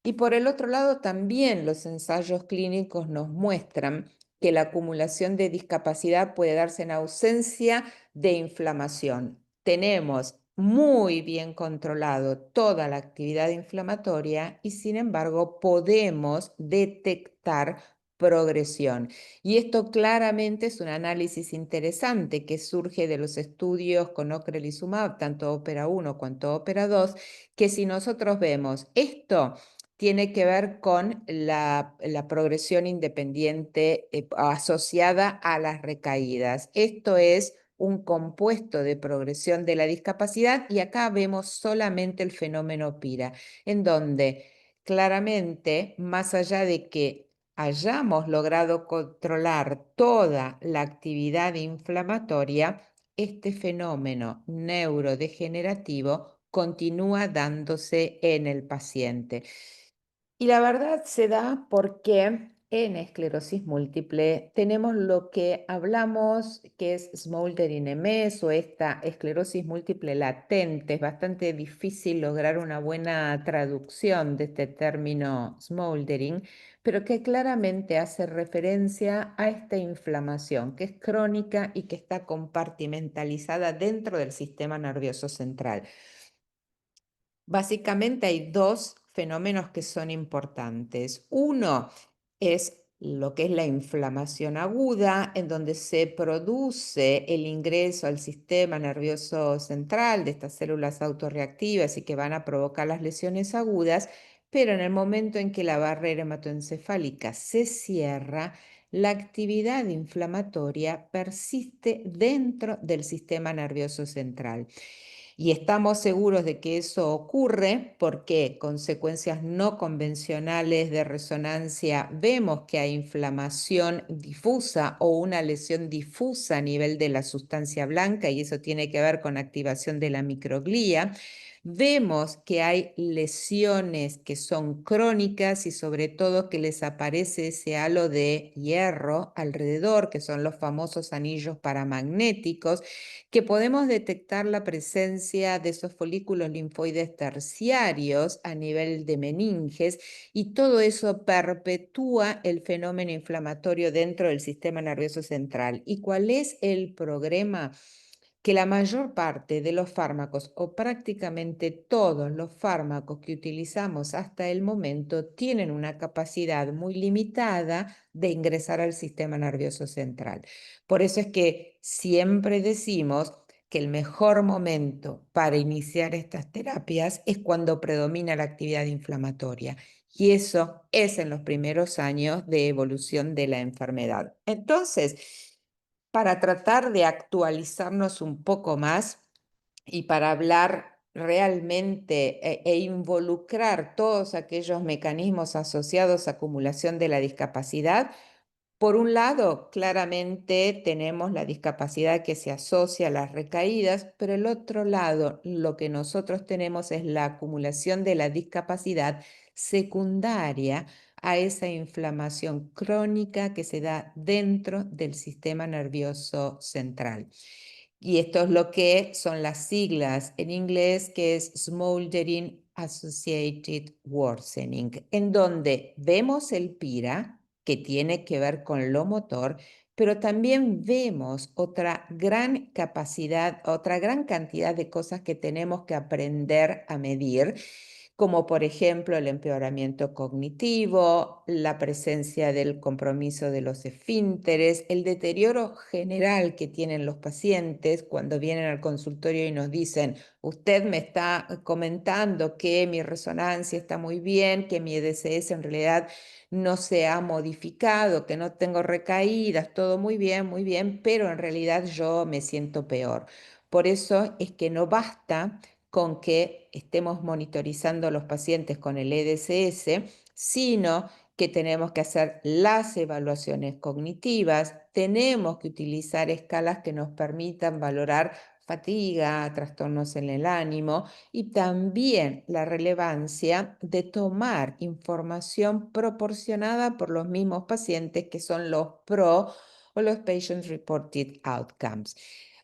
Y por el otro lado, también los ensayos clínicos nos muestran que la acumulación de discapacidad puede darse en ausencia de inflamación. Tenemos muy bien controlado toda la actividad inflamatoria y sin embargo podemos detectar progresión. Y esto claramente es un análisis interesante que surge de los estudios con ocrelizumab, tanto OPERA 1 cuanto OPERA 2, que si nosotros vemos esto, tiene que ver con la progresión independiente asociada a las recaídas. Esto es un compuesto de progresión de la discapacidad y acá vemos solamente el fenómeno PIRA, en donde claramente, más allá de que hayamos logrado controlar toda la actividad inflamatoria, este fenómeno neurodegenerativo continúa dándose en el paciente. Y la verdad se da porque en esclerosis múltiple tenemos lo que hablamos que es smoldering MS o esta esclerosis múltiple latente. Es bastante difícil lograr una buena traducción de este término smoldering, pero que claramente hace referencia a esta inflamación que es crónica y que está compartimentalizada dentro del sistema nervioso central. Básicamente hay dos fenómenos que son importantes. Uno es lo que es la inflamación aguda, en donde se produce el ingreso al sistema nervioso central de estas células autorreactivas y que van a provocar las lesiones agudas, pero en el momento en que la barrera hematoencefálica se cierra, la actividad inflamatoria persiste dentro del sistema nervioso central. Y estamos seguros de que eso ocurre porque con secuencias no convencionales de resonancia vemos que hay inflamación difusa o una lesión difusa a nivel de la sustancia blanca y eso tiene que ver con activación de la microglía. Vemos que hay lesiones que son crónicas y sobre todo que les aparece ese halo de hierro alrededor, que son los famosos anillos paramagnéticos, que podemos detectar la presencia de esos folículos linfoides terciarios a nivel de meninges y todo eso perpetúa el fenómeno inflamatorio dentro del sistema nervioso central. ¿Y cuál es el problema? que la mayor parte de los fármacos o prácticamente todos los fármacos que utilizamos hasta el momento tienen una capacidad muy limitada de ingresar al sistema nervioso central. Por eso es que siempre decimos que el mejor momento para iniciar estas terapias es cuando predomina la actividad inflamatoria. Y eso es en los primeros años de evolución de la enfermedad. Entonces, para tratar de actualizarnos un poco más y para hablar realmente e involucrar todos aquellos mecanismos asociados a acumulación de la discapacidad, por un lado, claramente tenemos la discapacidad que se asocia a las recaídas, pero el otro lado, lo que nosotros tenemos es la acumulación de la discapacidad secundaria a esa inflamación crónica que se da dentro del sistema nervioso central. Y esto es lo que son las siglas en inglés, que es Smoldering Associated Worsening, en donde vemos el PIRA, que tiene que ver con lo motor, pero también vemos otra gran capacidad, otra gran cantidad de cosas que tenemos que aprender a medir, como por ejemplo el empeoramiento cognitivo, la presencia del compromiso de los esfínteres, el deterioro general que tienen los pacientes cuando vienen al consultorio y nos dicen, usted me está comentando que mi resonancia está muy bien, que mi EDSS en realidad no se ha modificado, que no tengo recaídas, todo muy bien, pero en realidad yo me siento peor. Por eso es que no basta con que estemos monitorizando a los pacientes con el EDSS, sino que tenemos que hacer las evaluaciones cognitivas, tenemos que utilizar escalas que nos permitan valorar fatiga, trastornos en el ánimo y también la relevancia de tomar información proporcionada por los mismos pacientes que son los PRO o los Patient Reported Outcomes.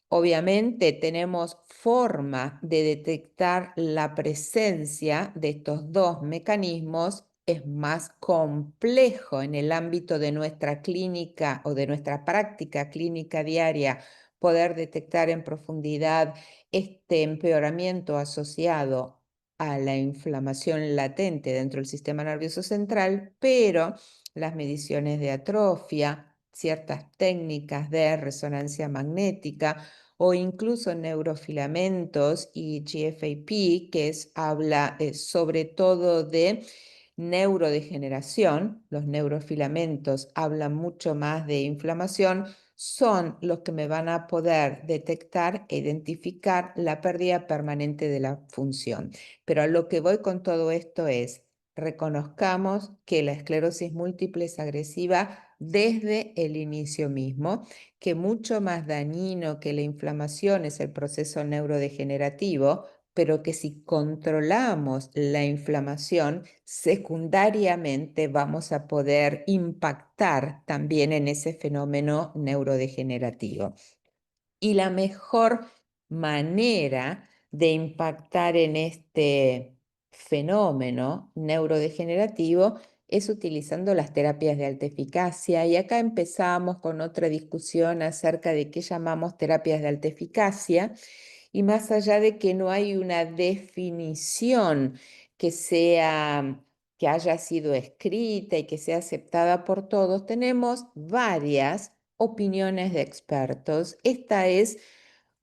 Obviamente tenemos forma de detectar la presencia de estos dos mecanismos. Es más complejo en el ámbito de nuestra clínica o de nuestra práctica clínica diaria poder detectar en profundidad este empeoramiento asociado a la inflamación latente dentro del sistema nervioso central, pero las mediciones de atrofia, ciertas técnicas de resonancia magnética o incluso neurofilamentos y GFAP, que habla sobre todo de neurodegeneración, los neurofilamentos hablan mucho más de inflamación, son los que me van a poder detectar e identificar la pérdida permanente de la función. Pero a lo que voy con todo esto es, reconozcamos que la esclerosis múltiple es agresiva desde el inicio mismo, que mucho más dañino que la inflamación es el proceso neurodegenerativo, pero que si controlamos la inflamación, secundariamente vamos a poder impactar también en ese fenómeno neurodegenerativo. Y la mejor manera de impactar en este fenómeno neurodegenerativo es utilizando las terapias de alta eficacia. Y acá empezamos con otra discusión acerca de qué llamamos terapias de alta eficacia. Y más allá de que no hay una definición que haya sido escrita y que sea aceptada por todos, tenemos varias opiniones de expertos. Esta es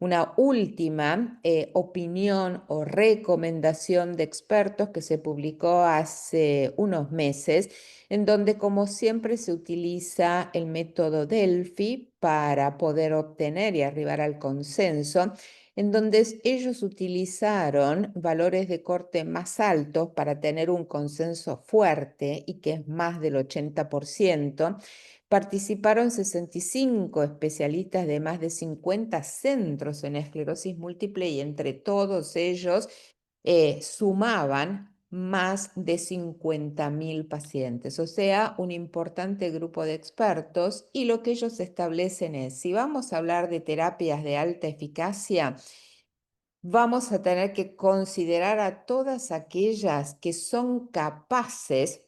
una última opinión o recomendación de expertos que se publicó hace unos meses, en donde como siempre se utiliza el método Delphi para poder obtener y arribar al consenso, en donde ellos utilizaron valores de corte más altos para tener un consenso fuerte y que es más del 80%. Participaron 65 especialistas de más de 50 centros en esclerosis múltiple y entre todos ellos sumaban más de 50.000 pacientes, o sea, un importante grupo de expertos, y lo que ellos establecen es, si vamos a hablar de terapias de alta eficacia, vamos a tener que considerar a todas aquellas que son capaces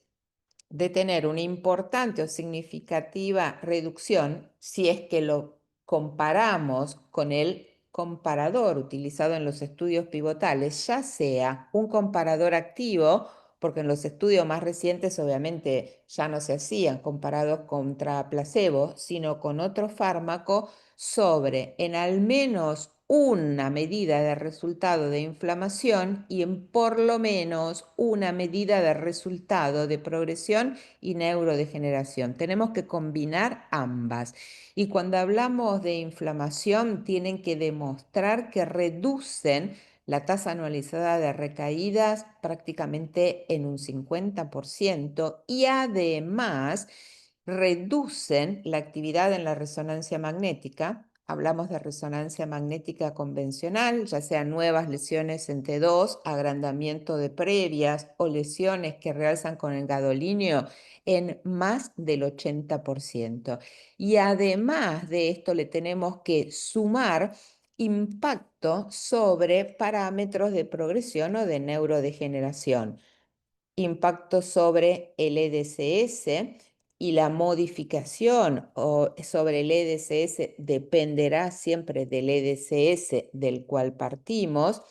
de tener una importante o significativa reducción, si es que lo comparamos con el comparador utilizado en los estudios pivotales, ya sea un comparador activo, porque en los estudios más recientes obviamente ya no se hacían comparados contra placebo, sino con otro fármaco, sobre en al menos una medida de resultado de inflamación y en por lo menos una medida de resultado de progresión y neurodegeneración. Tenemos que combinar ambas. Y cuando hablamos de inflamación, tienen que demostrar que reducen la tasa anualizada de recaídas prácticamente en un 50% y además reducen la actividad en la resonancia magnética. Hablamos de resonancia magnética convencional, ya sean nuevas lesiones en T2, agrandamiento de previas o lesiones que realzan con el gadolinio en más del 80%. Y además de esto le tenemos que sumar impacto sobre parámetros de progresión o de neurodegeneración, impacto sobre el EDSS y la modificación o sobre el EDSS dependerá siempre del EDSS del cual partimos,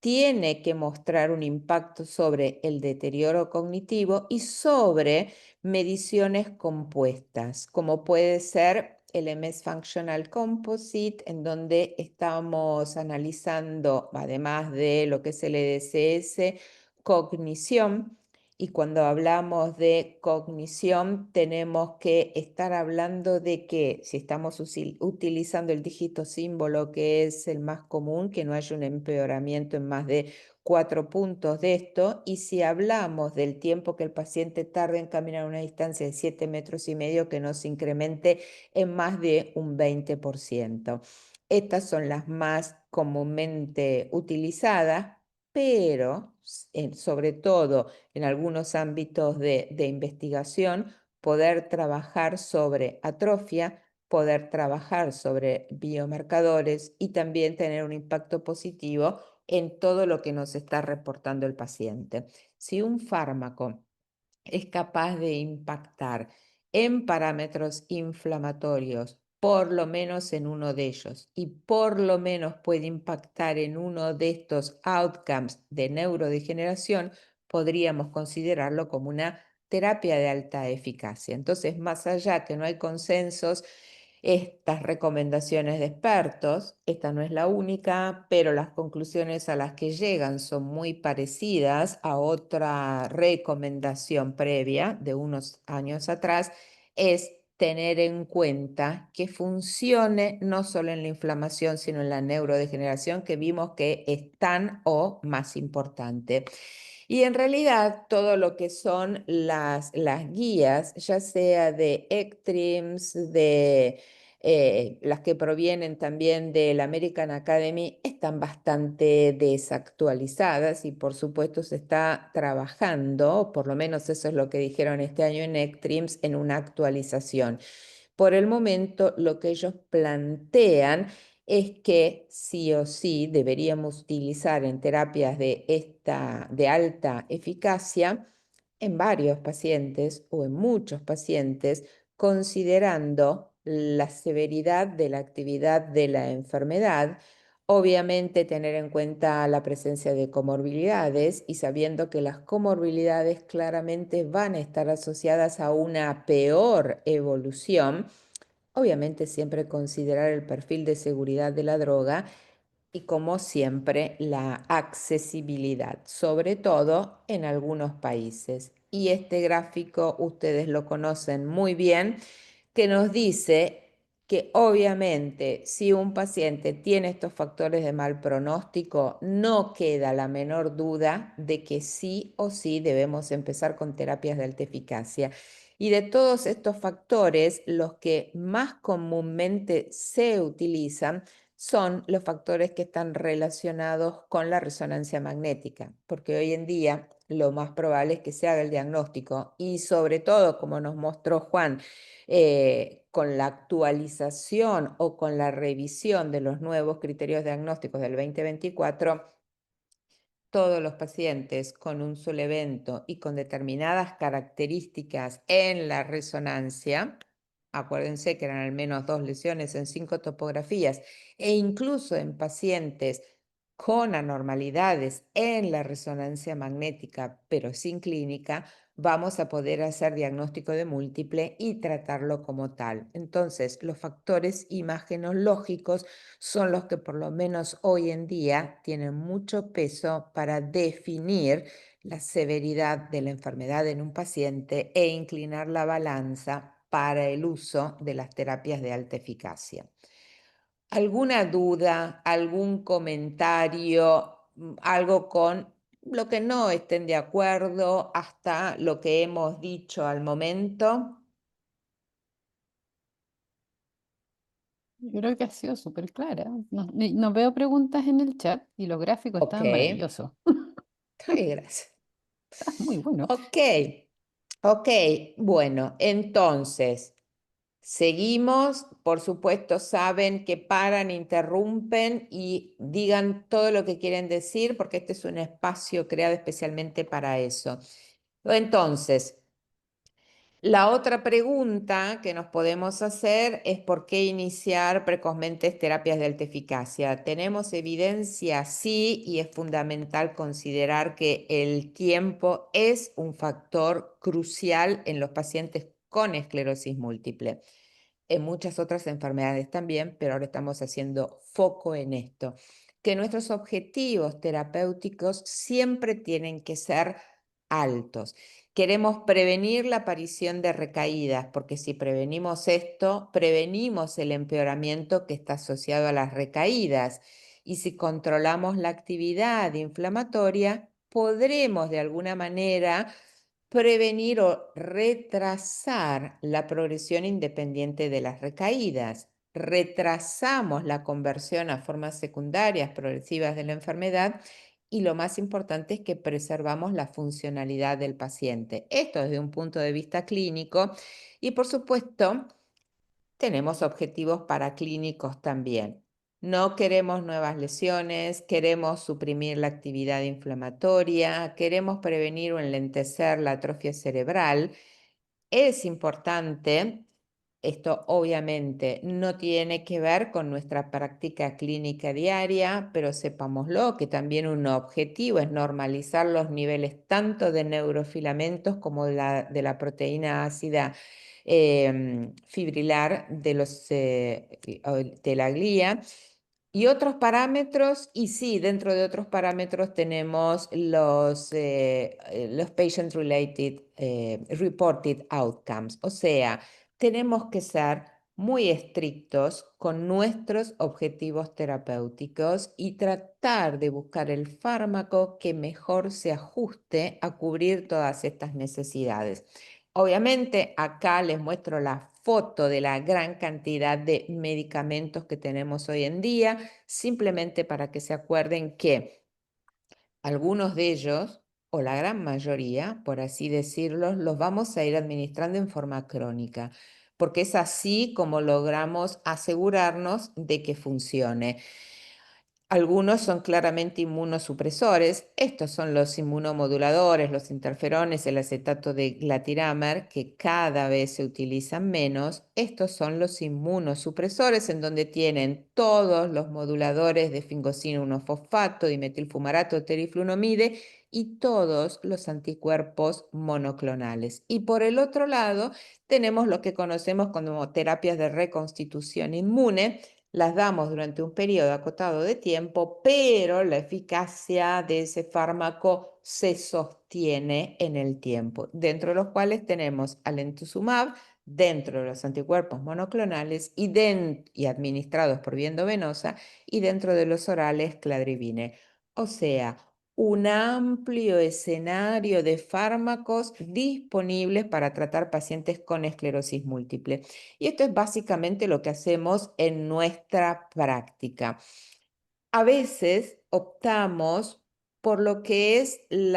tiene que mostrar un impacto sobre el deterioro cognitivo y sobre mediciones compuestas, como puede ser el MS Functional Composite, en donde estamos analizando, además de lo que es el EDSS, cognición. Y cuando hablamos de cognición, tenemos que estar hablando de que si estamos utilizando el dígito símbolo, que es el más común, que no haya un empeoramiento en más de 4 puntos de esto. Y si hablamos del tiempo que el paciente tarda en caminar una distancia de 7,5 metros, que no se incremente en más de un 20%. Estas son las más comúnmente utilizadas, pero sobre todo en algunos ámbitos de investigación, poder trabajar sobre atrofia, poder trabajar sobre biomarcadores y también tener un impacto positivo en todo lo que nos está reportando el paciente. Si un fármaco es capaz de impactar en parámetros inflamatorios, por lo menos en uno de ellos, y por lo menos puede impactar en uno de estos outcomes de neurodegeneración, podríamos considerarlo como una terapia de alta eficacia. Entonces, más allá que no hay consensos, estas recomendaciones de expertos, esta no es la única, pero las conclusiones a las que llegan son muy parecidas a otra recomendación previa de unos años atrás, es tener en cuenta que funcione no solo en la inflamación, sino en la neurodegeneración, que vimos que es tan o más importante. Y en realidad todo lo que son las guías, ya sea de ECTRIMS, de las que provienen también del American Academy, están bastante desactualizadas y por supuesto se está trabajando, por lo menos eso es lo que dijeron este año en ECTRIMS, en una actualización. Por el momento, lo que ellos plantean es que sí o sí deberíamos utilizar en terapias de alta eficacia en varios pacientes o en muchos pacientes, considerando la severidad de la actividad de la enfermedad, obviamente tener en cuenta la presencia de comorbilidades y sabiendo que las comorbilidades claramente van a estar asociadas a una peor evolución. Obviamente siempre considerar el perfil de seguridad de la droga y como siempre la accesibilidad, sobre todo en algunos países. Y este gráfico ustedes lo conocen muy bien, que nos dice que obviamente si un paciente tiene estos factores de mal pronóstico, no queda la menor duda de que sí o sí debemos empezar con terapias de alta eficacia. Y de todos estos factores, los que más comúnmente se utilizan son los factores que están relacionados con la resonancia magnética, porque hoy en día lo más probable es que se haga el diagnóstico y sobre todo, como nos mostró Juan, con la actualización o con la revisión de los nuevos criterios diagnósticos del 2024, todos los pacientes con un solo evento y con determinadas características en la resonancia acuérdense que eran al menos 2 lesiones en 5 topografías, e incluso en pacientes con anormalidades en la resonancia magnética, pero sin clínica, vamos a poder hacer diagnóstico de múltiple y tratarlo como tal. Entonces, los factores imagenológicos son los que por lo menos hoy en día tienen mucho peso para definir la severidad de la enfermedad en un paciente e inclinar la balanza para el uso de las terapias de alta eficacia. ¿Alguna duda, algún comentario, algo con lo que no estén de acuerdo hasta lo que hemos dicho al momento? Yo creo que ha sido súper clara. No veo preguntas en el chat y los gráficos Ok. estaban maravillosos. Ay, gracias. Está muy bueno. Ok, ok. Bueno, entonces, seguimos. Por supuesto, saben que paran, interrumpen y digan todo lo que quieren decir, porque este es un espacio creado especialmente para eso. Entonces, la otra pregunta que nos podemos hacer es ¿por qué iniciar precozmente terapias de alta eficacia? ¿Tenemos evidencia? Sí, y es fundamental considerar que el tiempo es un factor crucial en los pacientes con esclerosis múltiple. En muchas otras enfermedades también, pero ahora estamos haciendo foco en esto. Que nuestros objetivos terapéuticos siempre tienen que ser altos. Queremos prevenir la aparición de recaídas, porque si prevenimos esto, prevenimos el empeoramiento que está asociado a las recaídas. Y si controlamos la actividad inflamatoria, podremos de alguna manera prevenir o retrasar la progresión independiente de las recaídas. Retrasamos la conversión a formas secundarias progresivas de la enfermedad y lo más importante es que preservamos la funcionalidad del paciente. Esto desde un punto de vista clínico y por supuesto tenemos objetivos paraclínicos también. No queremos nuevas lesiones, queremos suprimir la actividad inflamatoria, queremos prevenir o enlentecer la atrofia cerebral. Es importante, esto obviamente no tiene que ver con nuestra práctica clínica diaria, pero sepámoslo que también un objetivo es normalizar los niveles tanto de neurofilamentos como de la proteína ácida fibrilar de la glía. Y otros parámetros, y sí, dentro de otros parámetros tenemos los patient-related reported outcomes. O sea, tenemos que ser muy estrictos con nuestros objetivos terapéuticos y tratar de buscar el fármaco que mejor se ajuste a cubrir todas estas necesidades. Obviamente, acá les muestro la foto de la gran cantidad de medicamentos que tenemos hoy en día, simplemente para que se acuerden que algunos de ellos, o la gran mayoría, por así decirlo, los vamos a ir administrando en forma crónica, porque es así como logramos asegurarnos de que funcione. Algunos son claramente inmunosupresores. Estos son los inmunomoduladores, los interferones, el acetato de glatiramar, que cada vez se utilizan menos. Estos son los inmunosupresores, en donde tienen todos los moduladores de fingosina 1-fosfato, dimetilfumarato, teriflunomide y todos los anticuerpos monoclonales. Y por el otro lado, tenemos lo que conocemos como terapias de reconstitución inmune. Las damos durante un periodo acotado de tiempo, pero la eficacia de ese fármaco se sostiene en el tiempo, dentro de los cuales tenemos alemtuzumab, dentro de los anticuerpos monoclonales y administrados por vía endovenosa, y dentro de los orales cladribine. O sea, un amplio escenario de fármacos disponibles para tratar pacientes con esclerosis múltiple. Y esto es básicamente lo que hacemos en nuestra práctica. A veces optamos por lo que es el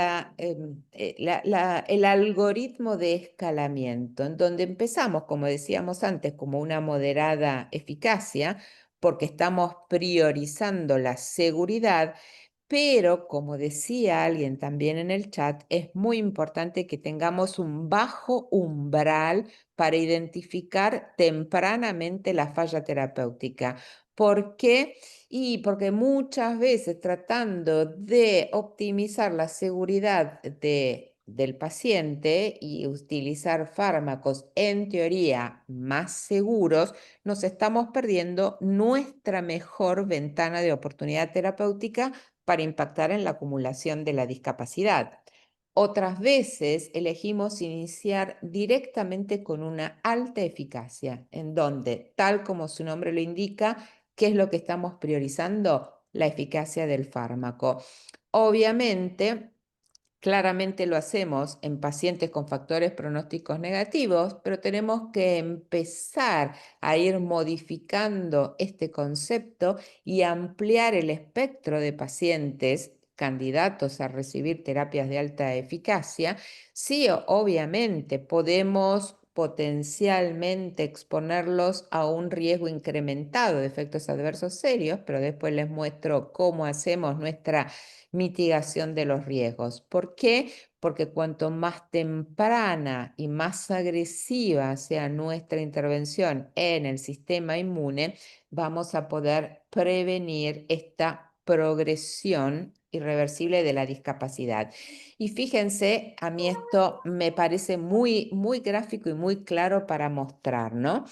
algoritmo de escalamiento, en donde empezamos, como decíamos antes, como una moderada eficacia, porque estamos priorizando la seguridad, pero como decía alguien también en el chat, es muy importante que tengamos un bajo umbral para identificar tempranamente la falla terapéutica. ¿Por qué? Y porque muchas veces tratando de optimizar la seguridad del paciente y utilizar fármacos en teoría más seguros, nos estamos perdiendo nuestra mejor ventana de oportunidad terapéutica para impactar en la acumulación de la discapacidad. Otras veces elegimos iniciar directamente con una alta eficacia, en donde, tal como su nombre lo indica, ¿qué es lo que estamos priorizando? La eficacia del fármaco. Obviamente, claramente lo hacemos en pacientes con factores pronósticos negativos, pero tenemos que empezar a ir modificando este concepto y ampliar el espectro de pacientes candidatos a recibir terapias de alta eficacia. Sí, obviamente podemos potencialmente exponerlos a un riesgo incrementado de efectos adversos serios, pero después les muestro cómo hacemos nuestra mitigación de los riesgos. ¿Por qué? Porque cuanto más temprana y más agresiva sea nuestra intervención en el sistema inmune, vamos a poder prevenir esta progresión irreversible de la discapacidad. Y fíjense, a mí esto me parece muy, muy gráfico y muy claro para mostrar, ¿no?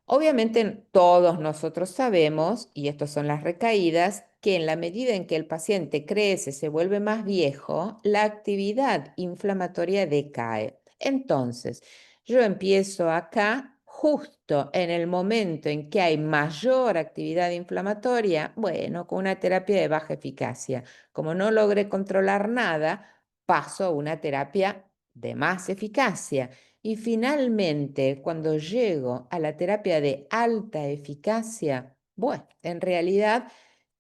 Obviamente todos nosotros sabemos, y estas son las recaídas, que en la medida en que el paciente crece, se vuelve más viejo, la actividad inflamatoria decae. Entonces, yo empiezo acá justo en el momento en que hay mayor actividad inflamatoria, bueno, con una terapia de baja eficacia. Como no logré controlar nada, paso a una terapia de más eficacia. Y finalmente, cuando llego a la terapia de alta eficacia, bueno, en realidad,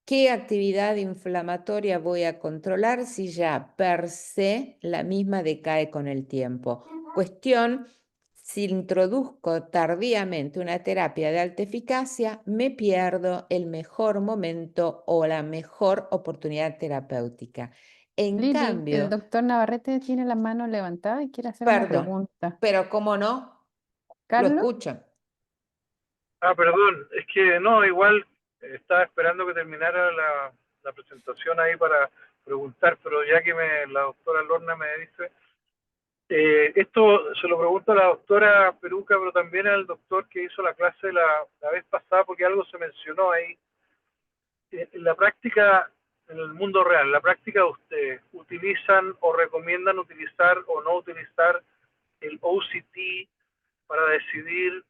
¿qué actividad inflamatoria voy a controlar si ya per se la misma decae con el tiempo? Cuestión, si introduzco tardíamente una terapia de alta eficacia, me pierdo el mejor momento o la mejor oportunidad terapéutica. En Lili, el cambio, doctor Navarrete tiene la mano levantada y quiere hacer una perdón, pregunta. pero ¿cómo no? Lo Carlos, escucho. Ah, perdón, es que no, igual estaba esperando que terminara la presentación ahí para preguntar, pero ya que la doctora Lorna me dice, esto se lo pregunto a la doctora Peruca, pero también al doctor que hizo la clase la vez pasada, porque algo se mencionó ahí. En la práctica, en el mundo real, en la práctica ustedes utilizan o recomiendan utilizar o no utilizar el OCT para decidir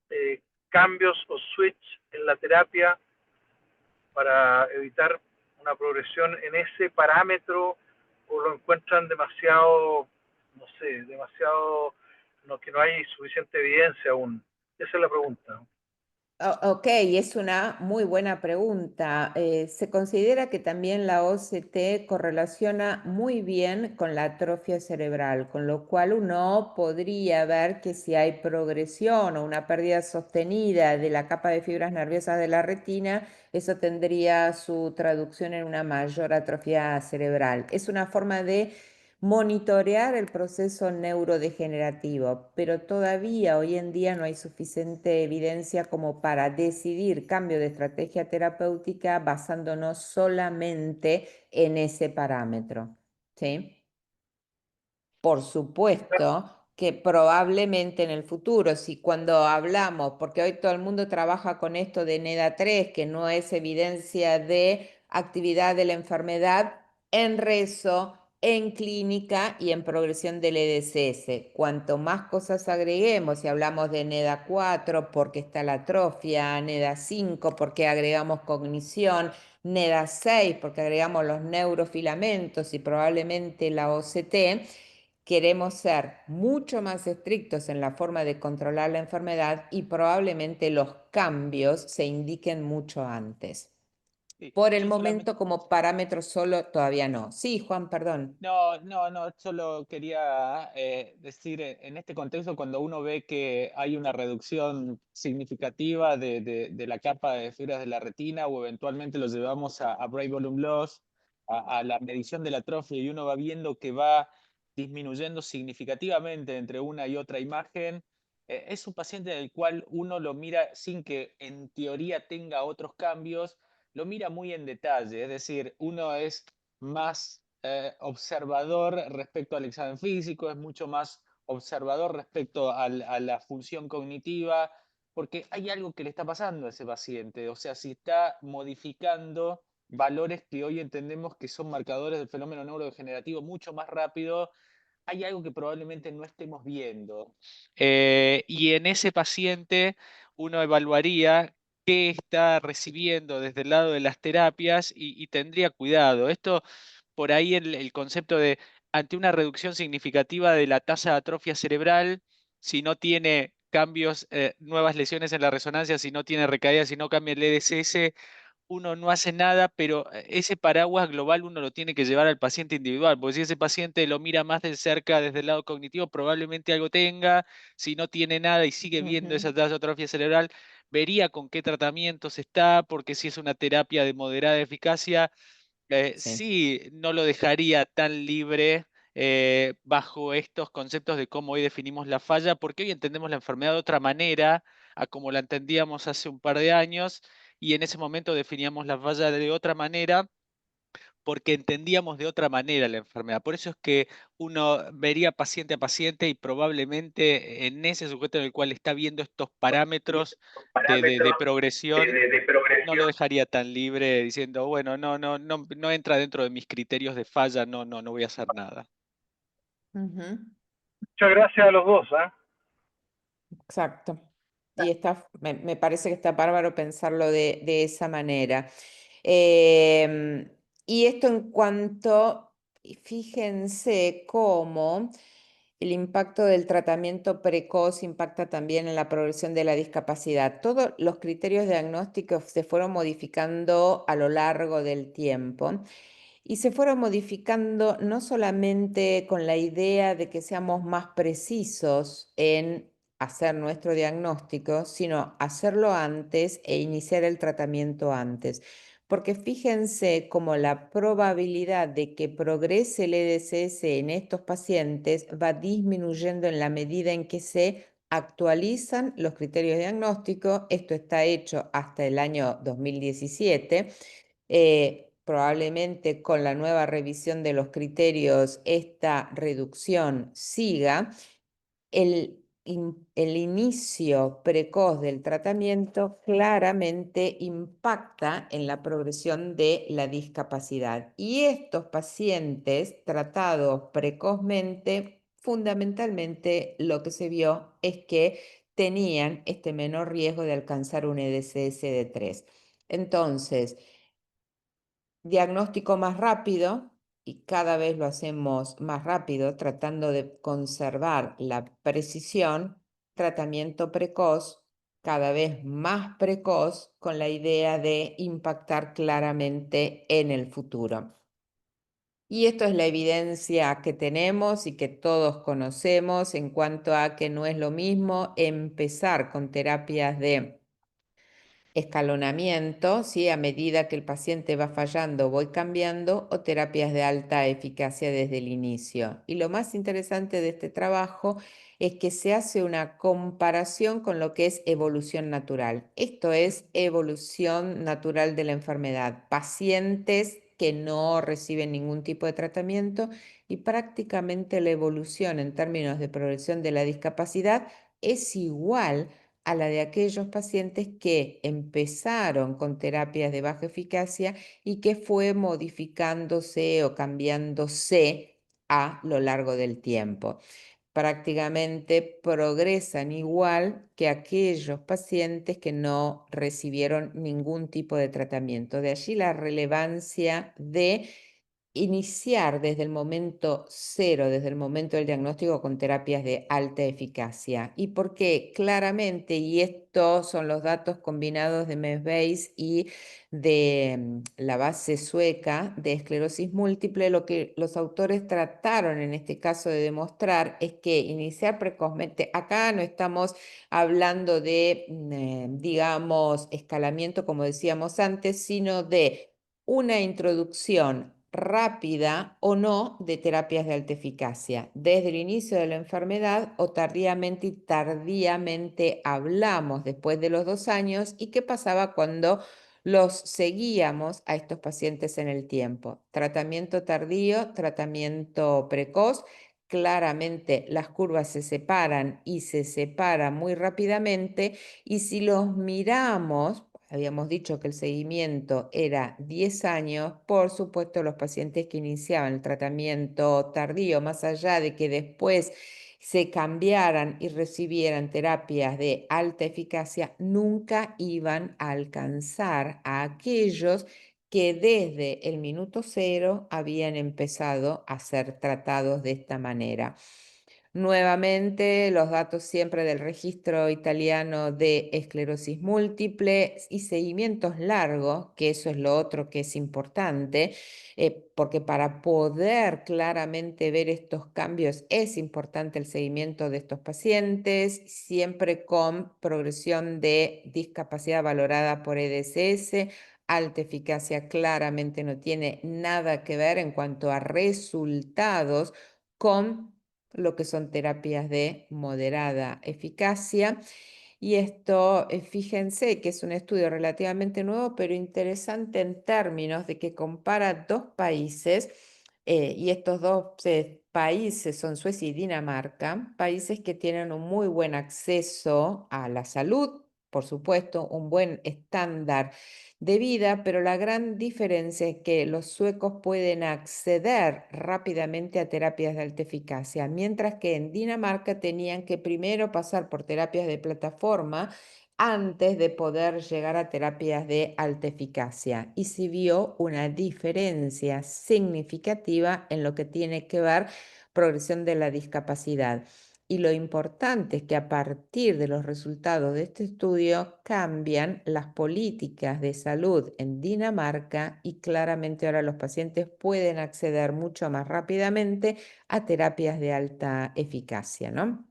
eh, cambios o switch en la terapia para evitar una progresión en ese parámetro, o lo encuentran demasiado, no sé, demasiado, no, que no hay suficiente evidencia aún. Esa es la pregunta. Ok, es una muy buena pregunta. Se considera que también la OCT correlaciona muy bien con la atrofia cerebral, con lo cual uno podría ver que si hay progresión o una pérdida sostenida de la capa de fibras nerviosas de la retina, eso tendría su traducción en una mayor atrofia cerebral. Es una forma de monitorear el proceso neurodegenerativo, pero todavía hoy en día no hay suficiente evidencia como para decidir cambio de estrategia terapéutica basándonos solamente en ese parámetro, ¿sí? Por supuesto que probablemente en el futuro, si cuando hablamos, porque hoy todo el mundo trabaja con esto de NEDA3, que no es evidencia de actividad de la enfermedad en rezo, en clínica y en progresión del EDSS. Cuanto más cosas agreguemos, si hablamos de NEDA4 porque está la atrofia, NEDA5 porque agregamos cognición, NEDA6 porque agregamos los neurofilamentos y probablemente la OCT, queremos ser mucho más estrictos en la forma de controlar la enfermedad y probablemente los cambios se indiquen mucho antes. Sí, Por el yo solamente, momento, como parámetro solo, todavía no. Sí, Juan, perdón. no, solo quería decir, en este contexto, cuando uno ve que hay una reducción significativa de la capa de fibras de la retina o eventualmente lo llevamos a brain volume loss, a la medición de la atrofia y uno va viendo que va disminuyendo significativamente entre una y otra imagen, es un paciente del cual uno lo mira sin que en teoría tenga otros cambios, lo mira muy en detalle, es decir, uno es más observador respecto al examen físico, es mucho más observador respecto a la función cognitiva, porque hay algo que le está pasando a ese paciente, o sea, si está modificando valores que hoy entendemos que son marcadores del fenómeno neurodegenerativo mucho más rápido, hay algo que probablemente no estemos viendo. Y en ese paciente uno evaluaría qué está recibiendo desde el lado de las terapias y tendría cuidado. Esto, por ahí el concepto de ante una reducción significativa de la tasa de atrofia cerebral, si no tiene cambios, nuevas lesiones en la resonancia, si no tiene recaídas, si no cambia el EDSS, uno no hace nada, pero ese paraguas global uno lo tiene que llevar al paciente individual, porque si ese paciente lo mira más de cerca desde el lado cognitivo, probablemente algo tenga, si no tiene nada y sigue viendo esa tasa de atrofia cerebral, vería con qué tratamientos está, porque si es una terapia de moderada eficacia, Sí. sí, no lo dejaría tan libre bajo estos conceptos de cómo hoy definimos la falla, porque hoy entendemos la enfermedad de otra manera a como la entendíamos hace un par de años, y en ese momento definíamos la falla de otra manera porque entendíamos de otra manera la enfermedad. Por eso es que uno vería paciente a paciente y probablemente en ese sujeto en el cual está viendo estos parámetros de progresión, no lo dejaría tan libre diciendo, bueno, no entra dentro de mis criterios de falla, no voy a hacer nada. Ujú. Muchas gracias a los dos, ¿ah? Exacto. Y me parece que está bárbaro pensarlo de esa manera. Y esto en cuanto, fíjense cómo el impacto del tratamiento precoz impacta también en la progresión de la discapacidad. Todos los criterios diagnósticos se fueron modificando a lo largo del tiempo. Y se fueron modificando no solamente con la idea de que seamos más precisos en hacer nuestro diagnóstico, sino hacerlo antes e iniciar el tratamiento antes. Porque fíjense cómo la probabilidad de que progrese el EDSS en estos pacientes va disminuyendo en la medida en que se actualizan los criterios diagnósticos. Esto está hecho hasta el año 2017. Probablemente con la nueva revisión de los criterios esta reducción siga. El inicio precoz del tratamiento claramente impacta en la progresión de la discapacidad. Y estos pacientes tratados precozmente, fundamentalmente lo que se vio es que tenían este menor riesgo de alcanzar un EDSS de 3. Entonces, diagnóstico más rápido, y cada vez lo hacemos más rápido, tratando de conservar la precisión, tratamiento precoz, cada vez más precoz, con la idea de impactar claramente en el futuro. Y esto es la evidencia que tenemos y que todos conocemos en cuanto a que no es lo mismo empezar con terapias de escalonamiento, ¿sí? A medida que el paciente va fallando, voy cambiando, o terapias de alta eficacia desde el inicio. Y lo más interesante de este trabajo es que se hace una comparación con lo que es evolución natural. Esto es evolución natural de la enfermedad. Pacientes que no reciben ningún tipo de tratamiento y prácticamente la evolución en términos de progresión de la discapacidad es igual a la de aquellos pacientes que empezaron con terapias de baja eficacia y que fue modificándose o cambiándose a lo largo del tiempo. Prácticamente progresan igual que aquellos pacientes que no recibieron ningún tipo de tratamiento. De allí la relevancia de iniciar desde el momento cero, desde el momento del diagnóstico, con terapias de alta eficacia. ¿Y por qué? Claramente, y estos son los datos combinados de MESBASE y de la base sueca de esclerosis múltiple, lo que los autores trataron en este caso de demostrar es que iniciar precozmente, acá no estamos hablando de, digamos, escalamiento, como decíamos antes, sino de una introducción rápida o no de terapias de alta eficacia, desde el inicio de la enfermedad o tardíamente, y tardíamente hablamos después de los 2 años, y qué pasaba cuando los seguíamos a estos pacientes en el tiempo. Tratamiento tardío, tratamiento precoz. Claramente las curvas se separan y se separan muy rápidamente, y si los miramos, habíamos dicho que el seguimiento era 10 años, por supuesto los pacientes que iniciaban el tratamiento tardío, más allá de que después se cambiaran y recibieran terapias de alta eficacia, nunca iban a alcanzar a aquellos que desde el minuto cero habían empezado a ser tratados de esta manera. Nuevamente, los datos siempre del registro italiano de esclerosis múltiple y seguimientos largos, que eso es lo otro que es importante, porque para poder claramente ver estos cambios es importante el seguimiento de estos pacientes, siempre con progresión de discapacidad valorada por EDSS. Alta eficacia claramente no tiene nada que ver en cuanto a resultados con lo que son terapias de moderada eficacia. Y esto, fíjense que es un estudio relativamente nuevo, pero interesante en términos de que compara 2 países, y estos 2 países son Suecia y Dinamarca, países que tienen un muy buen acceso a la salud, por supuesto, un buen estándar de vida, pero la gran diferencia es que los suecos pueden acceder rápidamente a terapias de alta eficacia, mientras que en Dinamarca tenían que primero pasar por terapias de plataforma antes de poder llegar a terapias de alta eficacia. Y se vio una diferencia significativa en lo que tiene que ver progresión de la discapacidad. Y lo importante es que a partir de los resultados de este estudio cambian las políticas de salud en Dinamarca, y claramente ahora los pacientes pueden acceder mucho más rápidamente a terapias de alta eficacia, ¿no?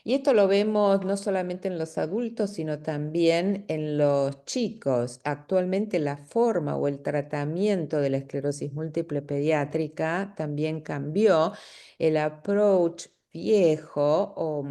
Y esto lo vemos no solamente en los adultos, sino también en los chicos. Actualmente la forma o el tratamiento de la esclerosis múltiple pediátrica también cambió. El approach viejo o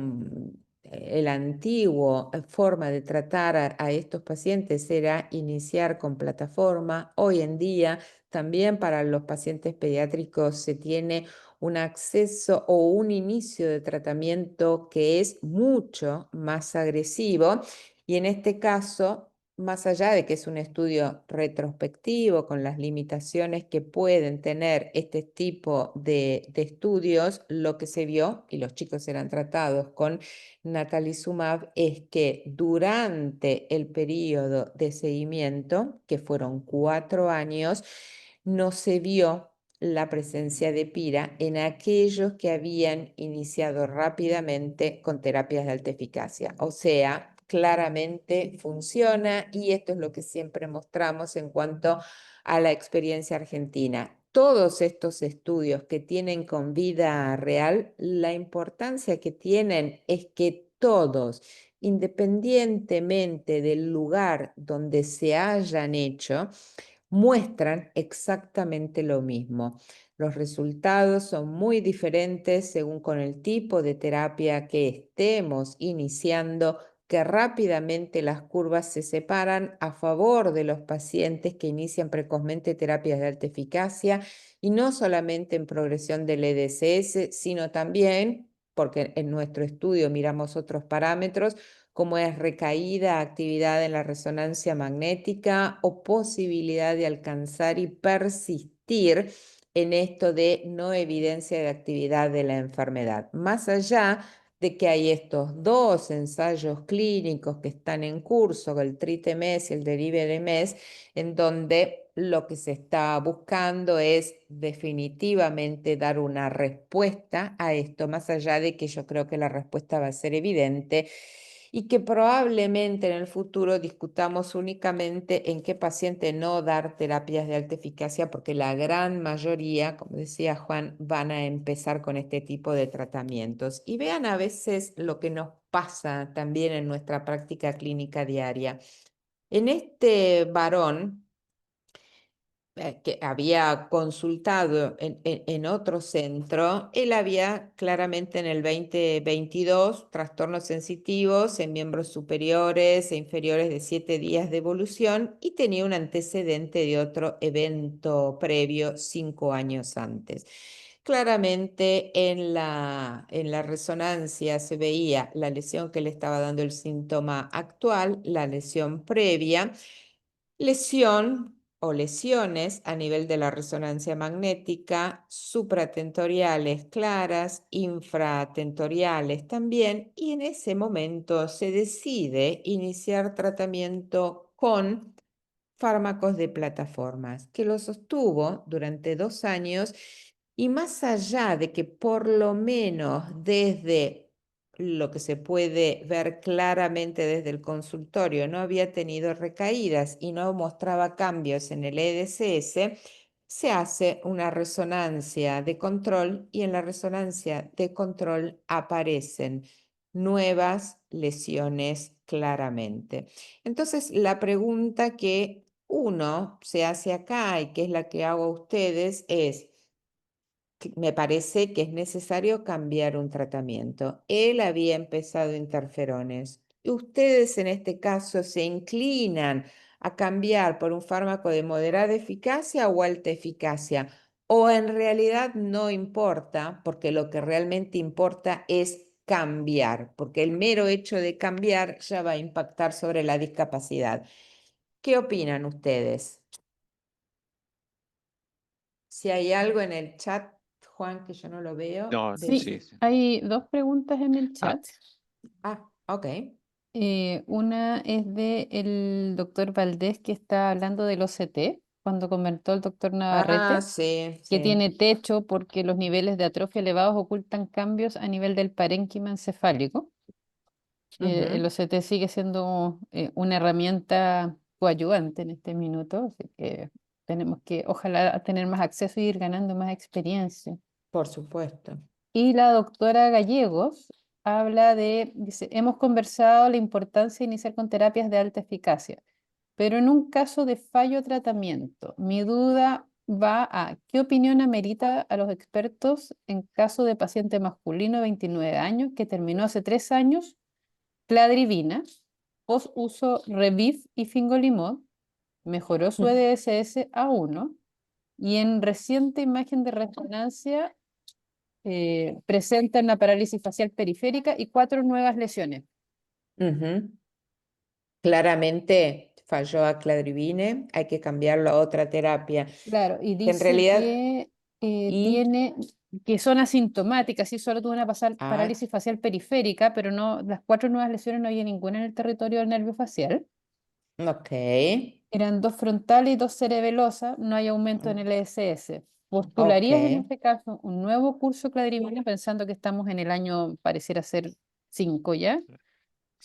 el antiguo forma de tratar a estos pacientes era iniciar con plataforma. Hoy en día también para los pacientes pediátricos se tiene un acceso o un inicio de tratamiento que es mucho más agresivo, y en este caso, más allá de que es un estudio retrospectivo con las limitaciones que pueden tener este tipo de estudios, lo que se vio, y los chicos eran tratados con natalizumab, es que durante el periodo de seguimiento, que fueron 4 años, no se vio la presencia de pira en aquellos que habían iniciado rápidamente con terapias de alta eficacia. O sea, claramente funciona, y esto es lo que siempre mostramos en cuanto a la experiencia argentina. Todos estos estudios que tienen con vida real, la importancia que tienen es que todos, independientemente del lugar donde se hayan hecho, muestran exactamente lo mismo. Los resultados son muy diferentes según con el tipo de terapia que estemos iniciando, que rápidamente las curvas se separan a favor de los pacientes que inician precozmente terapias de alta eficacia, y no solamente en progresión del EDSS, sino también, porque en nuestro estudio miramos otros parámetros, como es recaída, actividad en la resonancia magnética o posibilidad de alcanzar y persistir en esto de no evidencia de actividad de la enfermedad. Más allá de que hay estos 2 ensayos clínicos que están en curso, el TRITEMES y el DERIVE-MS, en donde lo que se está buscando es definitivamente dar una respuesta a esto, más allá de que yo creo que la respuesta va a ser evidente, y que probablemente en el futuro discutamos únicamente en qué paciente no dar terapias de alta eficacia, porque la gran mayoría, como decía Juan, van a empezar con este tipo de tratamientos. Y vean a veces lo que nos pasa también en nuestra práctica clínica diaria. En este varón que había consultado en otro centro, él había claramente en el 2022 trastornos sensitivos en miembros superiores e inferiores de 7 días de evolución y tenía un antecedente de otro evento previo 5 años antes. Claramente en la resonancia se veía la lesión que le estaba dando el síntoma actual, la lesión previa, lesión o lesiones a nivel de la resonancia magnética, supratentoriales claras, infratentoriales también, y en ese momento se decide iniciar tratamiento con fármacos de plataformas, que lo sostuvo durante 2 años y más allá de que por lo menos desde lo que se puede ver claramente desde el consultorio no había tenido recaídas y no mostraba cambios en el EDSS, se hace una resonancia de control y en la resonancia de control aparecen nuevas lesiones claramente. Entonces, la pregunta que uno se hace acá y que es la que hago a ustedes es, me parece que es necesario cambiar un tratamiento. Él había empezado interferones. Ustedes en este caso se inclinan a cambiar por un fármaco de moderada eficacia o alta eficacia. O en realidad no importa, porque lo que realmente importa es cambiar, porque el mero hecho de cambiar ya va a impactar sobre la discapacidad. ¿Qué opinan ustedes? Si hay algo en el chat, Juan, que yo no lo veo, No, Sí, sí, decir. sí. hay dos preguntas en el Ah, chat. Ok. Una es de el doctor Valdés que está hablando del OCT, cuando comentó el doctor Navarrete, Sí, que sí. tiene techo porque los niveles de atrofia elevados ocultan cambios a nivel del parénquima encefálico. El Ujú. OCT sigue siendo una herramienta coadyuvante en este minuto, así que tenemos que, ojalá, tener más acceso y ir ganando más experiencia. Por supuesto. Y la doctora Gallegos habla de, dice, hemos conversado la importancia de iniciar con terapias de alta eficacia, pero en un caso de fallo tratamiento, mi duda va a ¿qué opinión amerita a los expertos en caso de paciente masculino de 29 años que terminó hace 3 años cladribina, post uso Reviv y Fingolimod, mejoró su EDSS a 1 y en reciente imagen de resonancia presenta una parálisis facial periférica y 4 nuevas lesiones? Ujú. Claramente falló a cladribine, hay que cambiarlo a otra terapia. Claro, y En dice realidad, que y tiene, que son asintomáticas, y solo tuvo una ah, parálisis facial periférica, pero no, las 4 nuevas lesiones no había ninguna en el territorio del nervio facial. ok. Eran 2 frontales y 2 cerebelosas, no hay aumento en el ESS. Ok, ¿Postularías en este caso un nuevo curso cladribina pensando que estamos en el año, pareciera ser 5 ya?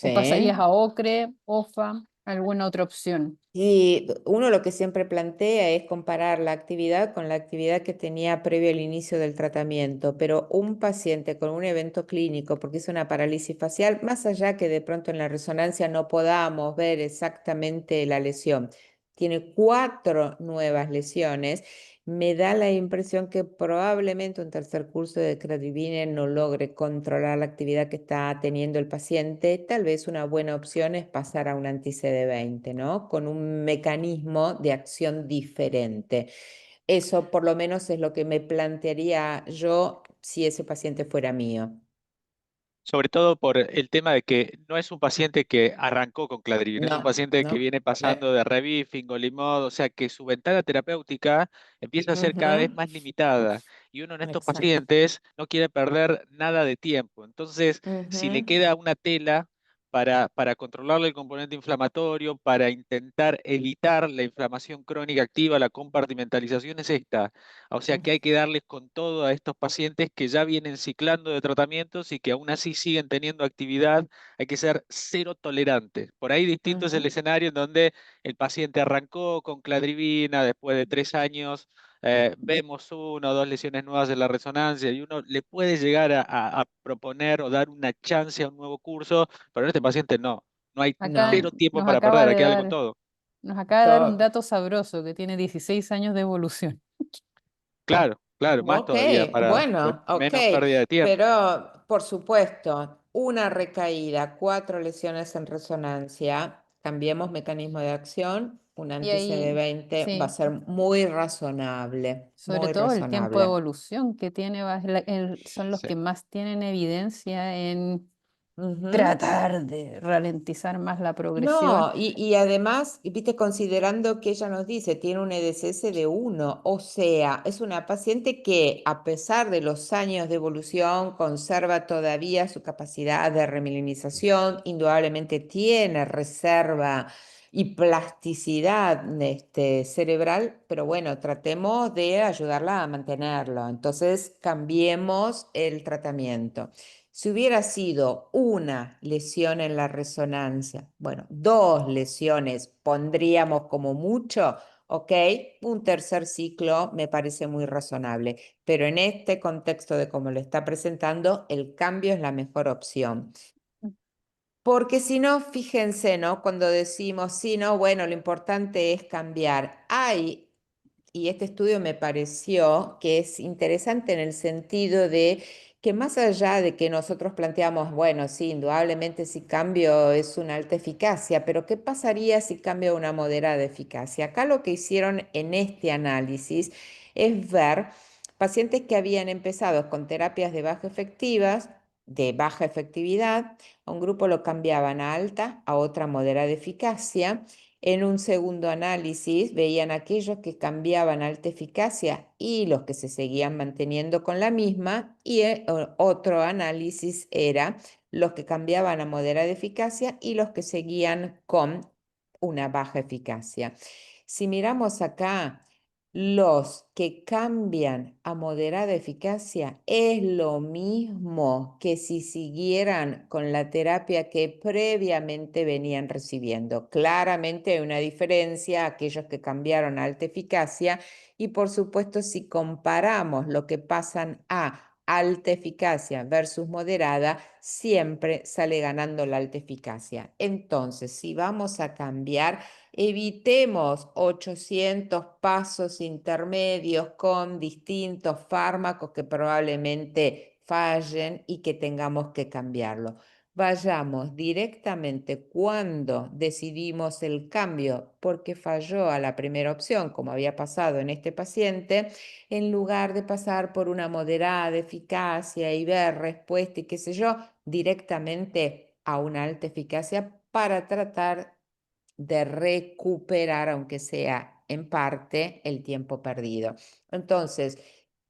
¿O pasarías sí. a OCRE, OFA, alguna otra opción? Y uno lo que siempre plantea es comparar la actividad con la actividad que tenía previo al inicio del tratamiento, pero un paciente con un evento clínico, porque es una parálisis facial, más allá que de pronto en la resonancia no podamos ver exactamente la lesión, tiene 4 nuevas lesiones. Me da la impresión que probablemente un tercer curso de cladribine no logre controlar la actividad que está teniendo el paciente. Tal vez una buena opción es pasar a un anti-CD20, ¿no? Con un mecanismo de acción diferente. Eso por lo menos es lo que me plantearía yo si ese paciente fuera mío. sobre todo por el tema de que no es un paciente que arrancó con cladribina, es un No, paciente que no. viene pasando de Reviv, Fingolimod, o sea que su ventana terapéutica empieza a ser cada vez Ujú. más limitada y uno en estos Exacto. pacientes no quiere perder nada de tiempo. Entonces, si le Ujú. queda una tela para controlarle el componente inflamatorio, para intentar evitar la inflamación crónica activa, la compartimentalización es esta. O sea que hay que darles con todo a estos pacientes que ya vienen ciclando de tratamientos y que aún así siguen teniendo actividad. Hay que ser cero tolerantes. Por ahí distinto es el Ujú. escenario en donde el paciente arrancó con cladribina, después de 3 años vemos 1 o 2 lesiones nuevas en la resonancia y uno le puede llegar a proponer o dar una chance a un nuevo curso, pero en este paciente no. No hay Acá No. cero tiempo nos para acaba perder, hay de que darle con dar todo. Nos acaba de dar un To- dato sabroso que tiene 16 años de evolución. Claro, claro, más Ok, todavía para bueno, ok, menos pérdida de tiempo. pero por supuesto, una recaída, 4 lesiones en resonancia, cambiemos mecanismo de acción, un Y antecedente ahí, 20 va a sí, ser muy razonable, sobre muy todo el tiempo de razonable. evolución que tiene, son los Sí. que más tienen evidencia en Ujú. tratar de ralentizar más la progresión. No, y además, viste, considerando que ella nos dice, tiene un EDSS de 1, o sea, es una paciente que a pesar de los años de evolución conserva todavía su capacidad de remilinización, indudablemente tiene reserva y plasticidad cerebral, pero bueno, tratemos de ayudarla a mantenerlo. Entonces, cambiemos el tratamiento. Si hubiera sido una lesión en la resonancia, bueno, 2 lesiones pondríamos como mucho, ok, un tercer ciclo me parece muy razonable, pero en este contexto de cómo lo está presentando, el cambio es la mejor opción. Porque si no, fíjense, ¿no? Cuando decimos, sí, no, bueno, lo importante es cambiar. Y este estudio me pareció que es interesante en el sentido de que más allá de que nosotros planteamos, bueno, sí, indudablemente si cambio es una alta eficacia, pero ¿qué pasaría si cambio a una moderada eficacia? Acá lo que hicieron en este análisis es ver pacientes que habían empezado con terapias de baja efectividad, a un grupo lo cambiaban a alta, a otra moderada eficacia. En un segundo análisis veían aquellos que cambiaban a alta eficacia y los que se seguían manteniendo con la misma, y otro análisis era los que cambiaban a moderada eficacia y los que seguían con una baja eficacia. Si miramos acá, los que cambian a moderada eficacia es lo mismo que si siguieran con la terapia que previamente venían recibiendo. Claramente hay una diferencia, aquellos que cambiaron a alta eficacia, y por supuesto si comparamos lo que pasan a alta eficacia versus moderada, siempre sale ganando la alta eficacia. Entonces, si vamos a cambiar, evitemos 800 pasos intermedios con distintos fármacos que probablemente fallen y que tengamos que cambiarlo. Vayamos directamente cuando decidimos el cambio porque falló a la primera opción, como había pasado en este paciente, en lugar de pasar por una moderada eficacia y ver respuesta y qué sé yo, directamente a una alta eficacia para tratar de recuperar, aunque sea en parte, el tiempo perdido. Entonces,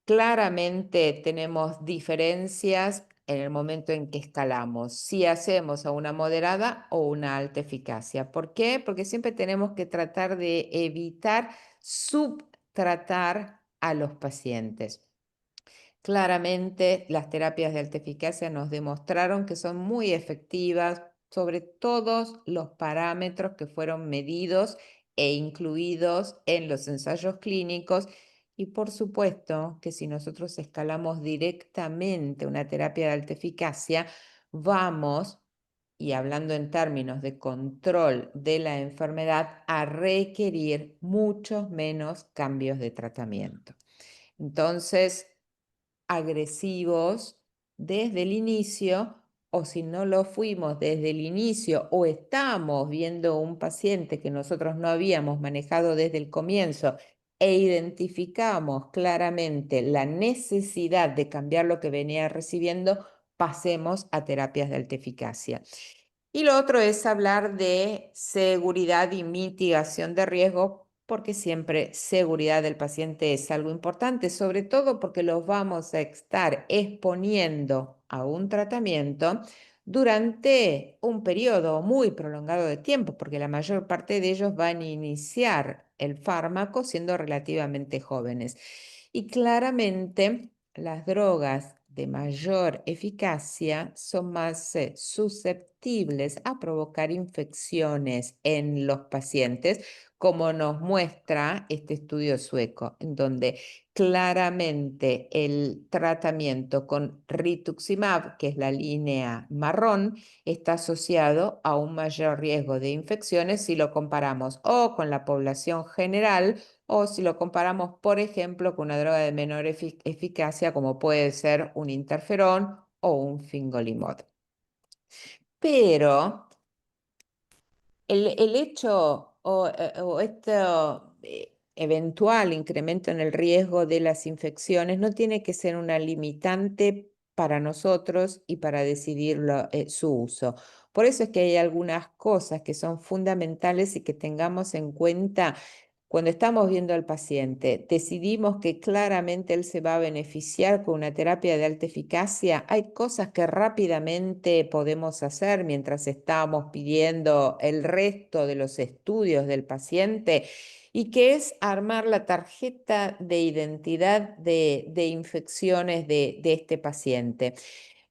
claramente tenemos diferencias en el momento en que escalamos, si hacemos a una moderada o una alta eficacia. ¿Por qué? Porque siempre tenemos que tratar de evitar subtratar a los pacientes. Claramente, las terapias de alta eficacia nos demostraron que son muy efectivas sobre todos los parámetros que fueron medidos e incluidos en los ensayos clínicos. Y por supuesto que si nosotros escalamos directamente una terapia de alta eficacia, vamos, y hablando en términos de control de la enfermedad, a requerir muchos menos cambios de tratamiento. Entonces, agresivos desde el inicio, o si no lo fuimos desde el inicio o estamos viendo un paciente que nosotros no habíamos manejado desde el comienzo e identificamos claramente la necesidad de cambiar lo que venía recibiendo, pasemos a terapias de alta eficacia. Y lo otro es hablar de seguridad y mitigación de riesgo, porque siempre seguridad del paciente es algo importante, sobre todo porque los vamos a estar exponiendo a un tratamiento durante un periodo muy prolongado de tiempo, porque la mayor parte de ellos van a iniciar el fármaco siendo relativamente jóvenes. Y claramente las drogas de mayor eficacia son más susceptibles a provocar infecciones en los pacientes, como nos muestra este estudio sueco, en donde claramente el tratamiento con rituximab, que es la línea marrón, está asociado a un mayor riesgo de infecciones si lo comparamos o con la población general o si lo comparamos, por ejemplo, con una droga de menor eficacia como puede ser un interferón o un fingolimod. Pero el hecho o este eventual incremento en el riesgo de las infecciones no tiene que ser una limitante para nosotros y para decidir su uso. Por eso es que hay algunas cosas que son fundamentales y que tengamos en cuenta cuando estamos viendo al paciente. Decidimos que claramente él se va a beneficiar con una terapia de alta eficacia. Hay cosas que rápidamente podemos hacer mientras estamos pidiendo el resto de los estudios del paciente y que es armar la tarjeta de identidad de infecciones de este paciente.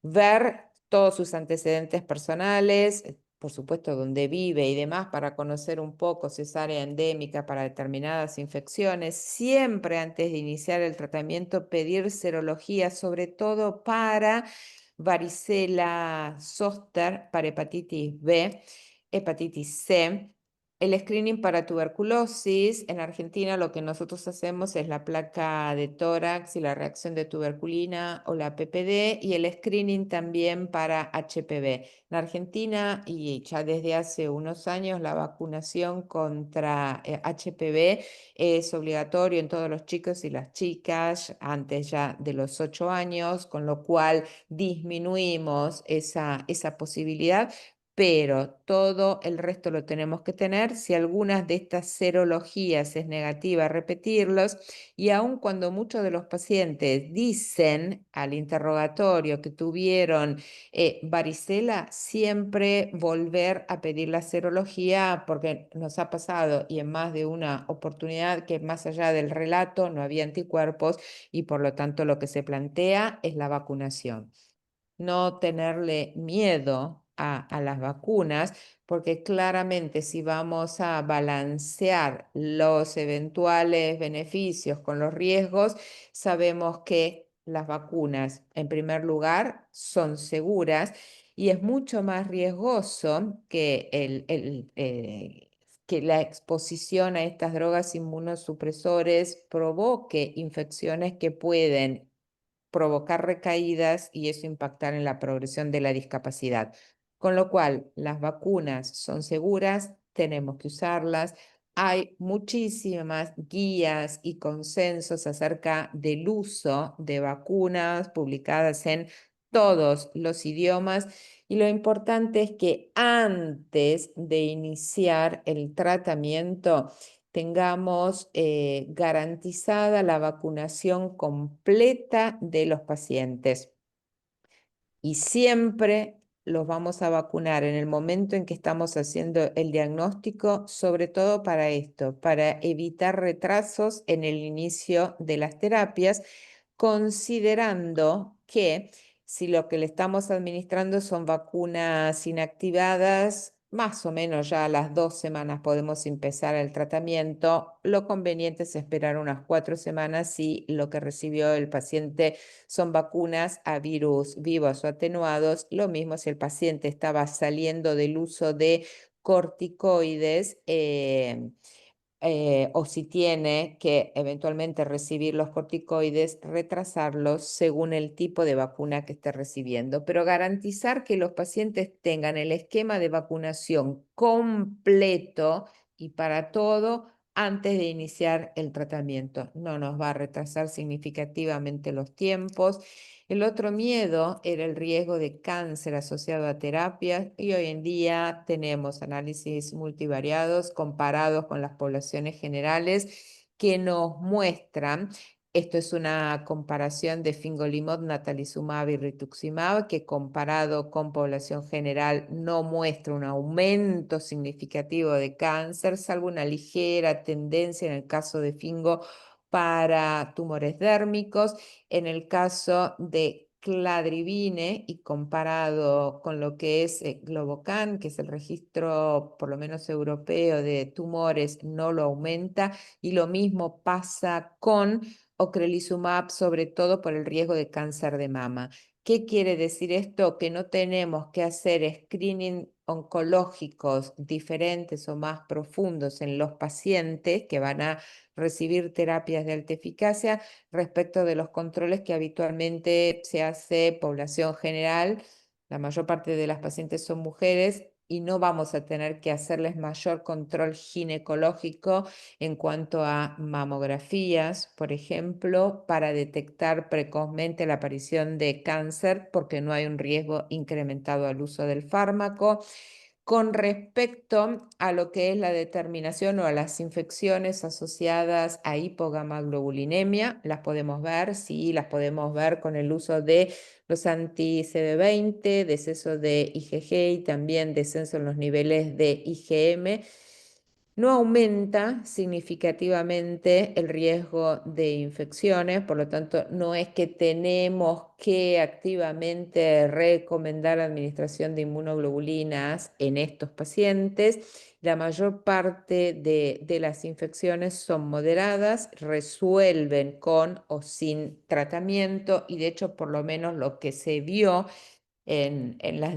Ver todos sus antecedentes personales, por supuesto, dónde vive y demás, para conocer un poco si es área endémica para determinadas infecciones. Siempre antes de iniciar el tratamiento, pedir serología, sobre todo para varicela zoster, para hepatitis B, hepatitis C. El screening para tuberculosis, en Argentina lo que nosotros hacemos es la placa de tórax y la reacción de tuberculina o la PPD y el screening también para HPV. En Argentina y ya desde hace unos años la vacunación contra HPV es obligatorio en todos los chicos y las chicas antes ya de los 8 años, con lo cual disminuimos esa posibilidad. Pero todo el resto lo tenemos que tener. Si algunas de estas serologías es negativa, repetirlos. Y aun cuando muchos de los pacientes dicen al interrogatorio que tuvieron varicela, siempre volver a pedir la serología, porque nos ha pasado y en más de una oportunidad que más allá del relato no había anticuerpos y por lo tanto lo que se plantea es la vacunación. No tenerle miedo a las vacunas, porque claramente si vamos a balancear los eventuales beneficios con los riesgos, sabemos que las vacunas, en primer lugar, son seguras y es mucho más riesgoso que que la exposición a estas drogas inmunosupresores provoque infecciones que pueden provocar recaídas y eso impactar en la progresión de la discapacidad. Con lo cual, las vacunas son seguras, tenemos que usarlas. Hay muchísimas guías y consensos acerca del uso de vacunas publicadas en todos los idiomas y lo importante es que antes de iniciar el tratamiento tengamos garantizada la vacunación completa de los pacientes. Y siempre los vamos a vacunar en el momento en que estamos haciendo el diagnóstico, sobre todo para esto, para evitar retrasos en el inicio de las terapias, considerando que si lo que le estamos administrando son vacunas inactivadas, más o menos ya a las 2 semanas podemos empezar el tratamiento. Lo conveniente es esperar unas 4 semanas si lo que recibió el paciente son vacunas a virus vivos o atenuados. Lo mismo si el paciente estaba saliendo del uso de corticoides o si tiene que eventualmente recibir los corticoides, retrasarlos según el tipo de vacuna que esté recibiendo. Pero garantizar que los pacientes tengan el esquema de vacunación completo y para todo antes de iniciar el tratamiento. No nos va a retrasar significativamente los tiempos. El otro miedo era el riesgo de cáncer asociado a terapias y hoy en día tenemos análisis multivariados comparados con las poblaciones generales que nos muestran, esto es una comparación de fingolimod, natalizumab y rituximab, que comparado con población general no muestra un aumento significativo de cáncer, salvo una ligera tendencia en el caso de fingo para tumores dérmicos. En el caso de cladribine y comparado con lo que es Globocan, que es el registro por lo menos europeo de tumores, no lo aumenta, y lo mismo pasa con ocrelizumab, sobre todo por el riesgo de cáncer de mama. ¿Qué quiere decir esto? Que no tenemos que hacer screening oncológicos diferentes o más profundos en los pacientes que van a recibir terapias de alta eficacia respecto de los controles que habitualmente se hace población general. La mayor parte de las pacientes son mujeres y no vamos a tener que hacerles mayor control ginecológico en cuanto a mamografías, por ejemplo, para detectar precozmente la aparición de cáncer porque no hay un riesgo incrementado al uso del fármaco. Con respecto a lo que es la determinación o a las infecciones asociadas a hipogamaglobulinemia, las podemos ver, sí, las podemos ver con el uso de los anti-CD20, deceso de IgG y también descenso en los niveles de IgM. No aumenta significativamente el riesgo de infecciones, por lo tanto, no es que tenemos que activamente recomendar la administración de inmunoglobulinas en estos pacientes. La mayor parte de las infecciones son moderadas, resuelven con o sin tratamiento y de hecho, por lo menos lo que se vio en los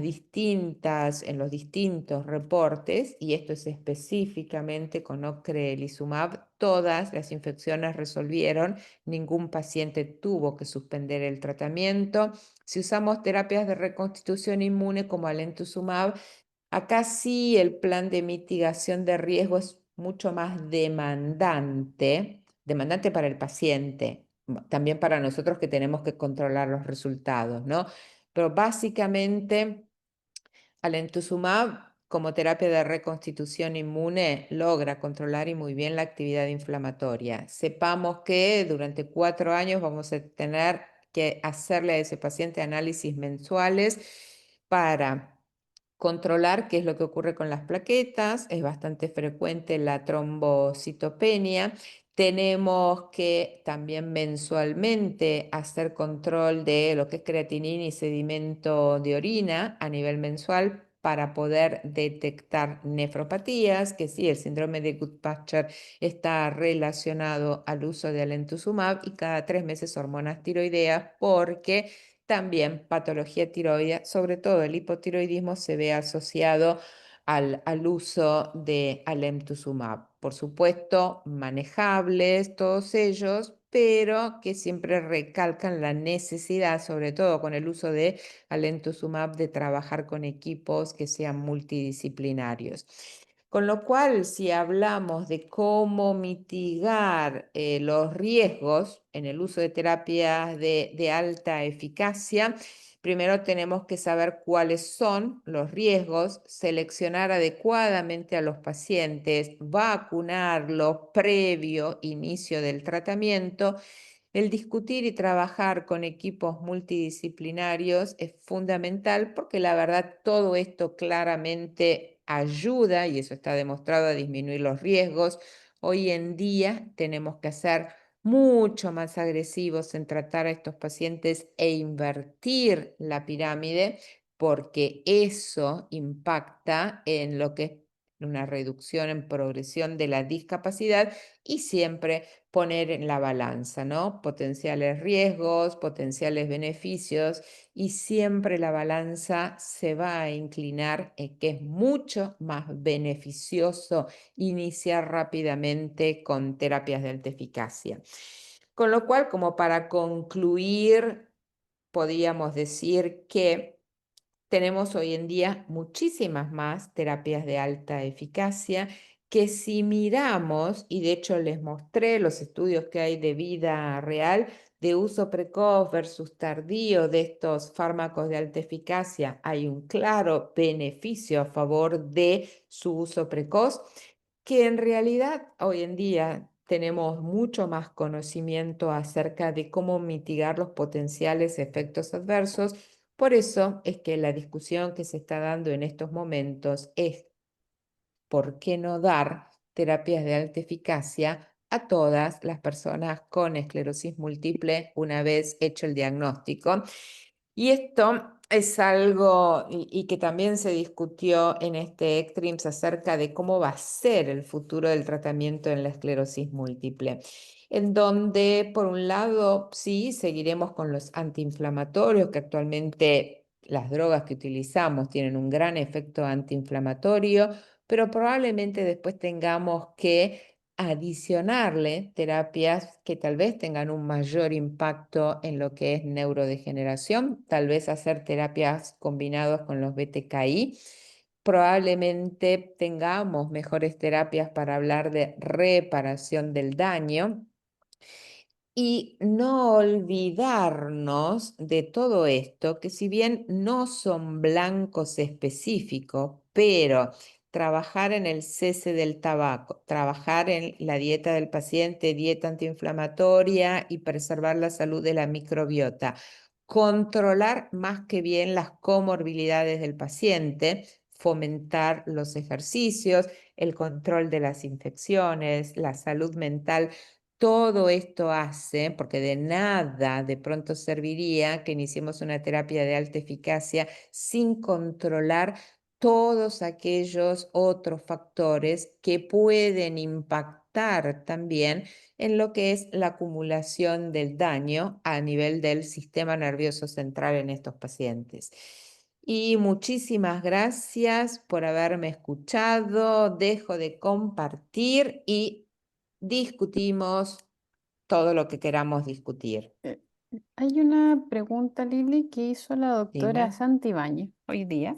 distintos reportes, y esto es específicamente con ocrelizumab, todas las infecciones resolvieron, ningún paciente tuvo que suspender el tratamiento. Si usamos terapias de reconstitución inmune como alemtuzumab, acá sí el plan de mitigación de riesgo es mucho más demandante para el paciente, también para nosotros que tenemos que controlar los resultados, ¿no? Pero básicamente, alemtuzumab, como terapia de reconstitución inmune, logra controlar y muy bien la actividad inflamatoria. Sepamos que durante 4 años vamos a tener que hacerle a ese paciente análisis mensuales para controlar qué es lo que ocurre con las plaquetas. Es bastante frecuente la trombocitopenia. Tenemos que también mensualmente hacer control de lo que es creatinina y sedimento de orina a nivel mensual para poder detectar nefropatías, que sí, el síndrome de Goodpasture está relacionado al uso de alemtuzumab, y cada 3 meses hormonas tiroideas, porque también patología tiroidea, sobre todo el hipotiroidismo, se ve asociado al uso de alemtuzumab. Por supuesto, manejables todos ellos, pero que siempre recalcan la necesidad, sobre todo con el uso de alemtuzumab, de trabajar con equipos que sean multidisciplinarios. Con lo cual, si hablamos de cómo mitigar los riesgos en el uso de terapias de alta eficacia, primero tenemos que saber cuáles son los riesgos, seleccionar adecuadamente a los pacientes, vacunarlos previo inicio del tratamiento. El discutir y trabajar con equipos multidisciplinarios es fundamental porque la verdad todo esto claramente ayuda, y eso está demostrado, a disminuir los riesgos. Hoy en día tenemos que ser mucho más agresivos en tratar a estos pacientes e invertir la pirámide, porque eso impacta en lo que es una reducción en progresión de la discapacidad, y siempre poner en la balanza, ¿no? Potenciales riesgos, potenciales beneficios, y siempre la balanza se va a inclinar en que es mucho más beneficioso iniciar rápidamente con terapias de alta eficacia. Con lo cual, como para concluir, podríamos decir que tenemos hoy en día muchísimas más terapias de alta eficacia que, si miramos, y de hecho les mostré los estudios que hay de vida real, de uso precoz versus tardío de estos fármacos de alta eficacia, hay un claro beneficio a favor de su uso precoz, que en realidad hoy en día tenemos mucho más conocimiento acerca de cómo mitigar los potenciales efectos adversos. Por eso es que la discusión que se está dando en estos momentos es ¿por qué no dar terapias de alta eficacia a todas las personas con esclerosis múltiple una vez hecho el diagnóstico? Y esto es algo y que también se discutió en este ECTRIMS acerca de cómo va a ser el futuro del tratamiento en la esclerosis múltiple, en donde por un lado sí seguiremos con los antiinflamatorios, que actualmente las drogas que utilizamos tienen un gran efecto antiinflamatorio, pero probablemente después tengamos que adicionarle terapias que tal vez tengan un mayor impacto en lo que es neurodegeneración, tal vez hacer terapias combinadas con los BTKI. Probablemente tengamos mejores terapias para hablar de reparación del daño. Y no olvidarnos de todo esto, que si bien no son blancos específicos, pero trabajar en el cese del tabaco, trabajar en la dieta del paciente, dieta antiinflamatoria y preservar la salud de la microbiota, controlar más que bien las comorbilidades del paciente, fomentar los ejercicios, el control de las infecciones, la salud mental. Todo esto hace, porque de nada de pronto serviría que iniciemos una terapia de alta eficacia sin controlar todos aquellos otros factores que pueden impactar también en lo que es la acumulación del daño a nivel del sistema nervioso central en estos pacientes. Y muchísimas gracias por haberme escuchado. Dejo de compartir y discutimos todo lo que queramos discutir. Hay una pregunta, Lili, que hizo la doctora Dime. Santibáñez hoy día,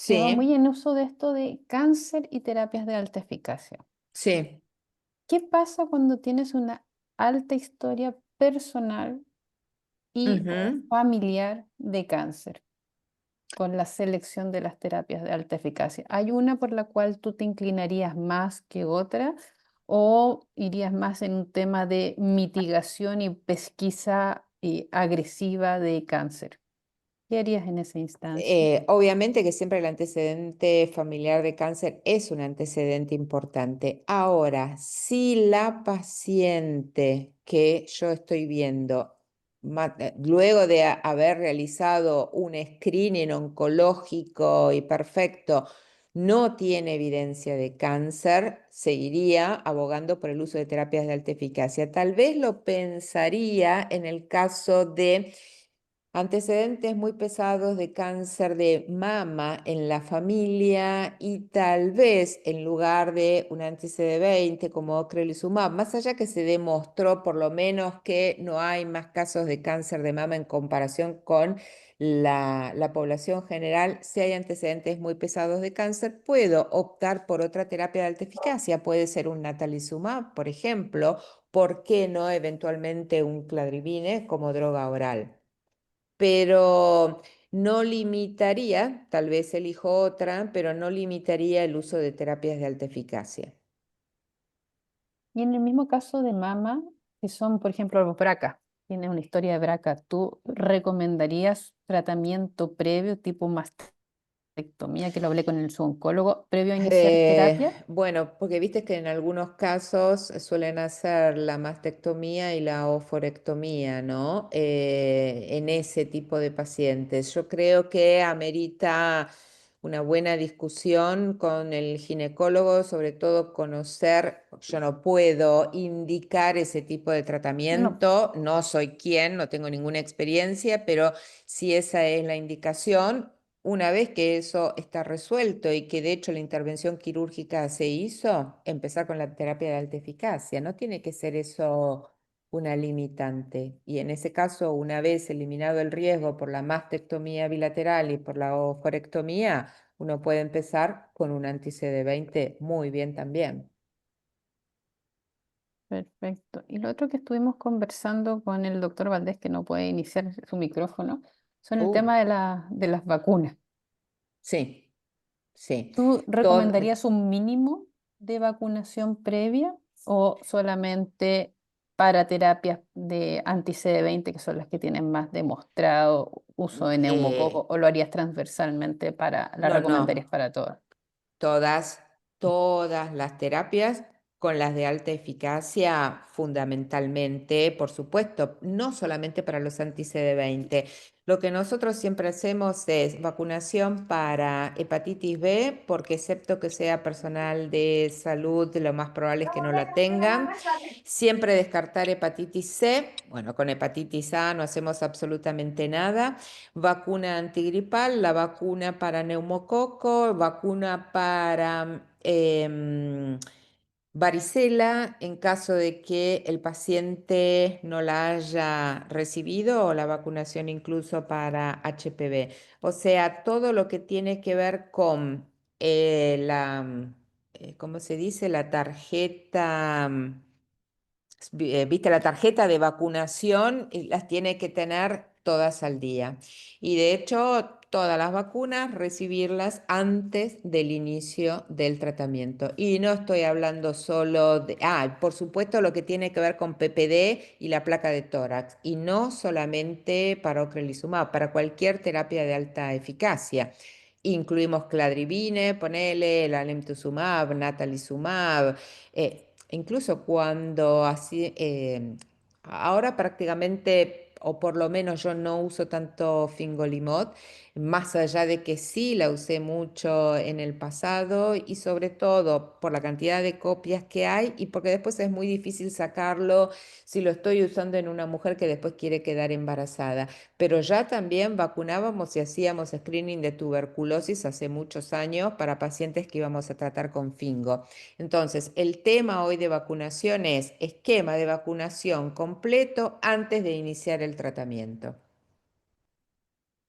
que va muy Sí, en uso de esto de cáncer y terapias de alta eficacia. sí. ¿Qué pasa cuando tienes una alta historia personal y o Ujú. familiar de cáncer con la selección de las terapias de alta eficacia? ¿Hay una por la cual tú te inclinarías más que otra o irías más en un tema de mitigación y pesquisa agresiva de cáncer? ¿Qué harías en esa instancia? Obviamente que siempre el antecedente familiar de cáncer es un antecedente importante. Ahora, si la paciente que yo estoy viendo, luego de haber realizado un screening oncológico y perfecto, no tiene evidencia de cáncer, seguiría abogando por el uso de terapias de alta eficacia. Tal vez lo pensaría en el caso de antecedentes muy pesados de cáncer de mama en la familia y tal vez en lugar de un anti-CD20 como ocrelizumab, más allá que se demostró por lo menos que no hay más casos de cáncer de mama en comparación con la población general, si hay antecedentes muy pesados de cáncer, puedo optar por otra terapia de alta eficacia, puede ser un natalizumab, por ejemplo, ¿por qué no eventualmente un cladribine como droga oral? Pero no limitaría, tal vez elijo otra, pero no limitaría el uso de terapias de alta eficacia. Y en el mismo caso de mama, que son, por ejemplo, los BRCA, tienes una historia de BRCA, ¿tú recomendarías tratamiento previo tipo mastectomía, que lo hablé con su oncólogo, previo a iniciar terapia? Bueno, porque viste que en algunos casos suelen hacer la mastectomía y la oforectomía, ¿no? En ese tipo de pacientes. Yo creo que amerita una buena discusión con el ginecólogo, sobre todo conocer, yo no puedo indicar ese tipo de No, tratamiento, no soy quien, no tengo ninguna experiencia, pero si esa es la indicación. Una vez que eso está resuelto y que de hecho la intervención quirúrgica se hizo, empezar con la terapia de alta eficacia. No tiene que ser eso una limitante. Y en ese caso, una vez eliminado el riesgo por la mastectomía bilateral y por la oforectomía, uno puede empezar con un anti-CD20 muy bien también. perfecto. Y lo otro que estuvimos conversando con el doctor Valdés, que no puede iniciar su micrófono, son el Uh, tema de las vacunas. sí, sí. ¿Tú Todo, recomendarías un mínimo de vacunación previa o solamente para terapias de anti-CD20, que son las que tienen más demostrado uso de neumococo, o lo harías transversalmente la no, recomendarías no. para todas? Todas las terapias con las de alta eficacia, fundamentalmente, por supuesto, no solamente para los anti-CD20. Lo que nosotros siempre hacemos es vacunación para hepatitis B, porque excepto que sea personal de salud, lo más probable es que no la tengan. Siempre descartar hepatitis C. Bueno, con hepatitis A no hacemos absolutamente nada. Vacuna antigripal, la vacuna para neumococo, vacuna para varicela en caso de que el paciente no la haya recibido, o la vacunación incluso para HPV. O sea, todo lo que tiene que ver con ¿cómo se dice? La tarjeta, viste, la tarjeta de vacunación, las tiene que tener todas al día. Y de hecho, todas las vacunas, recibirlas antes del inicio del tratamiento. Y no estoy hablando solo de, por supuesto, lo que tiene que ver con PPD y la placa de tórax. Y no solamente para ocrelizumab, para cualquier terapia de alta eficacia. Incluimos cladribine, ponele, el alemtuzumab, natalizumab, incluso cuando así, ahora prácticamente, o por lo menos yo no uso tanto fingolimod, más allá de que sí la usé mucho en el pasado y sobre todo por la cantidad de copias que hay y porque después es muy difícil sacarlo si lo estoy usando en una mujer que después quiere quedar embarazada. Pero ya también vacunábamos y hacíamos screening de tuberculosis hace muchos años para pacientes que íbamos a tratar con fingo. Entonces, el tema hoy de vacunación es esquema de vacunación completo antes de iniciar el tratamiento.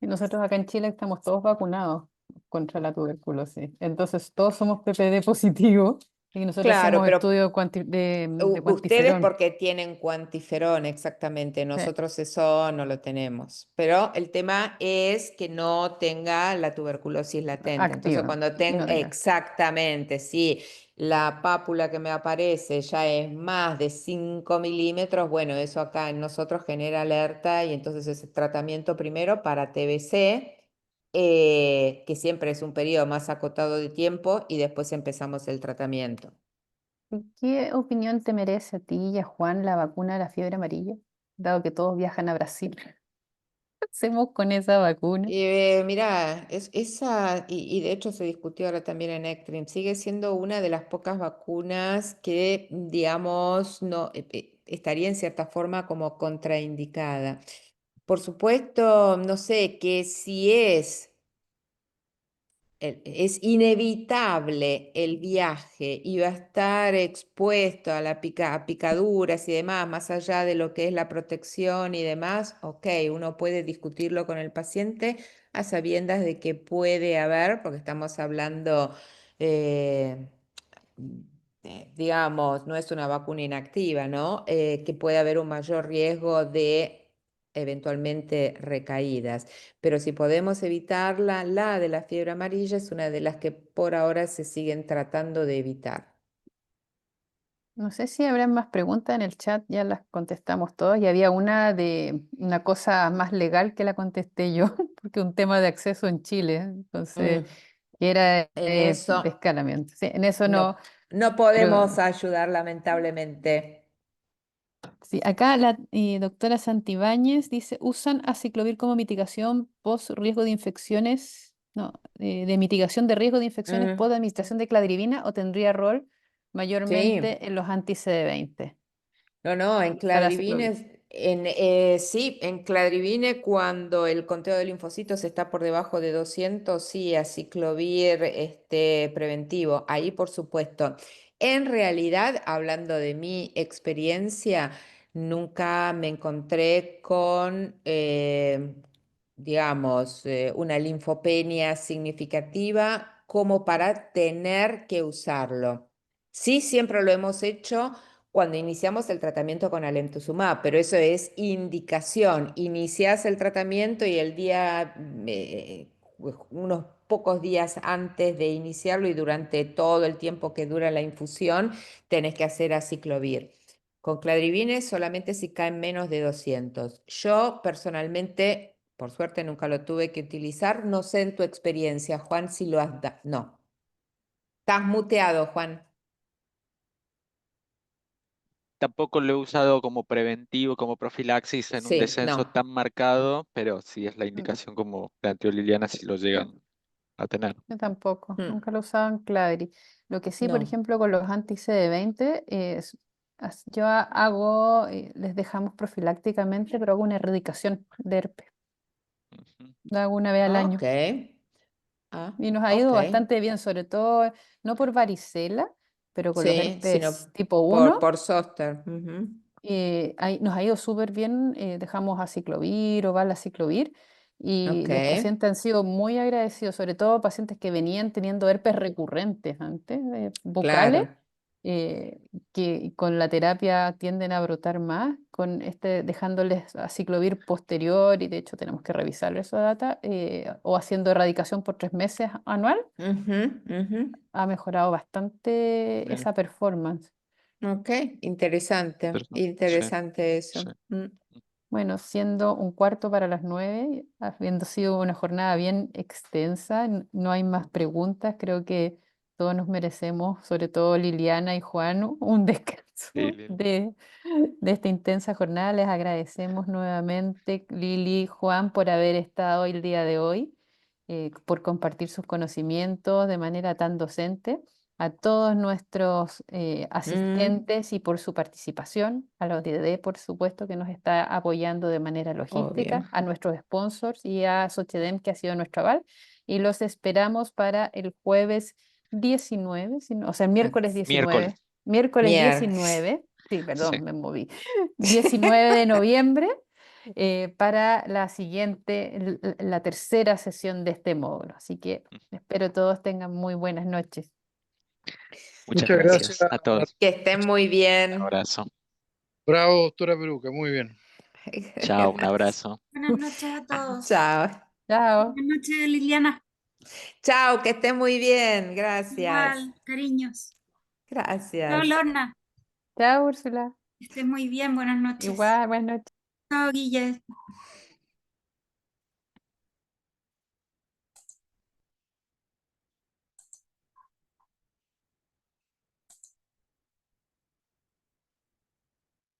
Y nosotros acá en Chile estamos todos vacunados contra la tuberculosis. Entonces, todos somos PPD positivos y nosotros Claro, hacemos pero estudios de ustedes cuantiferón. porque tienen cuantiferón, exactamente, Sí, nosotros eso no lo tenemos. Pero el tema es que no tenga la tuberculosis latente. Entonces, activa. cuando Y tenga, no tenga. exactamente, si la pápula que me aparece ya es más de 5 milímetros, bueno, eso acá en nosotros genera alerta y entonces ese tratamiento primero para TBC. Que siempre es un periodo más acotado de tiempo y después empezamos el tratamiento. ¿Qué opinión te merece a ti y a Juan la vacuna de la fiebre amarilla? Dado que todos viajan a Brasil. ¿Qué hacemos con esa vacuna? Mira, esa, y de hecho se discutió ahora también en ECTRIM, sigue siendo una de las pocas vacunas que, digamos, no estaría en cierta forma como contraindicada. Por supuesto, no sé, que si es inevitable el viaje y va a estar expuesto a a picaduras y demás, más allá de lo que es la protección y demás, ok, uno puede discutirlo con el paciente a sabiendas de que puede haber, porque estamos hablando, eh, digamos, no es una vacuna inactiva, ¿no? Que puede haber un mayor riesgo de eventualmente recaídas. Pero si podemos evitarla, la de la fiebre amarilla es una de las que por ahora se siguen tratando de evitar. No sé si habrá más preguntas en el chat, ya las contestamos todas. Y había una de una cosa más legal que la contesté yo, porque un tema de acceso en Chile, entonces, Mm, que era En de eso escalamiento. Sí, en eso no, no pero podemos ayudar, lamentablemente. sí, acá la doctora Santibáñez dice, ¿usan aciclovir como mitigación post riesgo de infecciones, no, de mitigación de riesgo de infecciones Mm, post administración de cladribina o tendría rol sí. mayormente en los anti-CD20 No, en para aciclovir? cladribine, sí, en cladribine cuando el conteo de linfocitos está por debajo de 200, sí, aciclovir preventivo, ahí por supuesto. En realidad, hablando de mi experiencia, nunca me encontré con, digamos, una linfopenia significativa como para tener que usarlo. Sí, siempre lo hemos hecho cuando iniciamos el tratamiento con alemtuzumab, pero eso es indicación. Inicias el tratamiento y el día, unos pocos días antes de iniciarlo y durante todo el tiempo que dura la infusión, tenés que hacer aciclovir. Con cladribine solamente si caen menos de 200. Yo personalmente, por suerte nunca lo tuve que utilizar. No sé en tu experiencia, Juan, si lo has dado. No. Estás muteado, Juan. tampoco lo he usado como preventivo, como profilaxis en un Sí, descenso no. tan marcado, pero sí es la indicación como planteó Liliana si lo llegan a tener. Yo tampoco, Mm, nunca lo usaba en Claveri. Lo que sí, por no. ejemplo, con los anti-CD20, yo hago, les dejamos profilácticamente, pero hago una erradicación de herpes. Ujú. La hago una vez al año. Ok. Ah, Y nos ha ido ok. bastante bien, sobre todo, no por varicela, pero con los Sí, sino herpes tipo 1. por zóster. Ujú. Nos ha ido súper bien, dejamos aciclovir o valaciclovir y Ok. los pacientes han sido muy agradecidos, sobre todo pacientes que venían teniendo herpes recurrentes antes, bucales, Claro. que con la terapia tienden a brotar más, dejándoles aciclovir posterior, y de hecho tenemos que revisar esa data, o haciendo erradicación por 3 meses anual, Ujú, ujú. ha mejorado bastante Bien, esa performance. Ok, interesante, interesante. interesante eso. Sí. Mm. Bueno, siendo un cuarto para las 9, habiendo sido una jornada bien extensa, no hay más preguntas. Creo que todos nos merecemos, sobre todo Liliana y Juan, un descanso Sí, Lili. de esta intensa jornada. Les agradecemos nuevamente, Lili y Juan, por haber estado el día de hoy, por compartir sus conocimientos de manera tan docente, a todos nuestros asistentes y por su participación, a la ODD, por supuesto, que nos está apoyando de manera logística, Obvio. a nuestros sponsors y a Sochedem, que ha sido nuestro aval. Y los esperamos para el jueves 19, o sea, miércoles Miércoles. 19. Miércoles Mier- 19, sí, Sí. perdón, me moví. 19 de noviembre, para la siguiente, la tercera sesión de este módulo. Así que espero todos tengan muy buenas noches. Muchas Muchas gracias gracias. a todos. Que estén muy Un bien. abrazo. Bravo, doctora Peruca, muy bien. Chao, un abrazo. Buenas noches a todos. Chao. Chao. Buenas noches, Liliana. Chao, que estén muy bien. Gracias. Igual, cariños. Chao, Gracias. Lorna. Chao, Úrsula. Que estés muy bien. Buenas noches. Igual, buenas noches. Chao, Guille.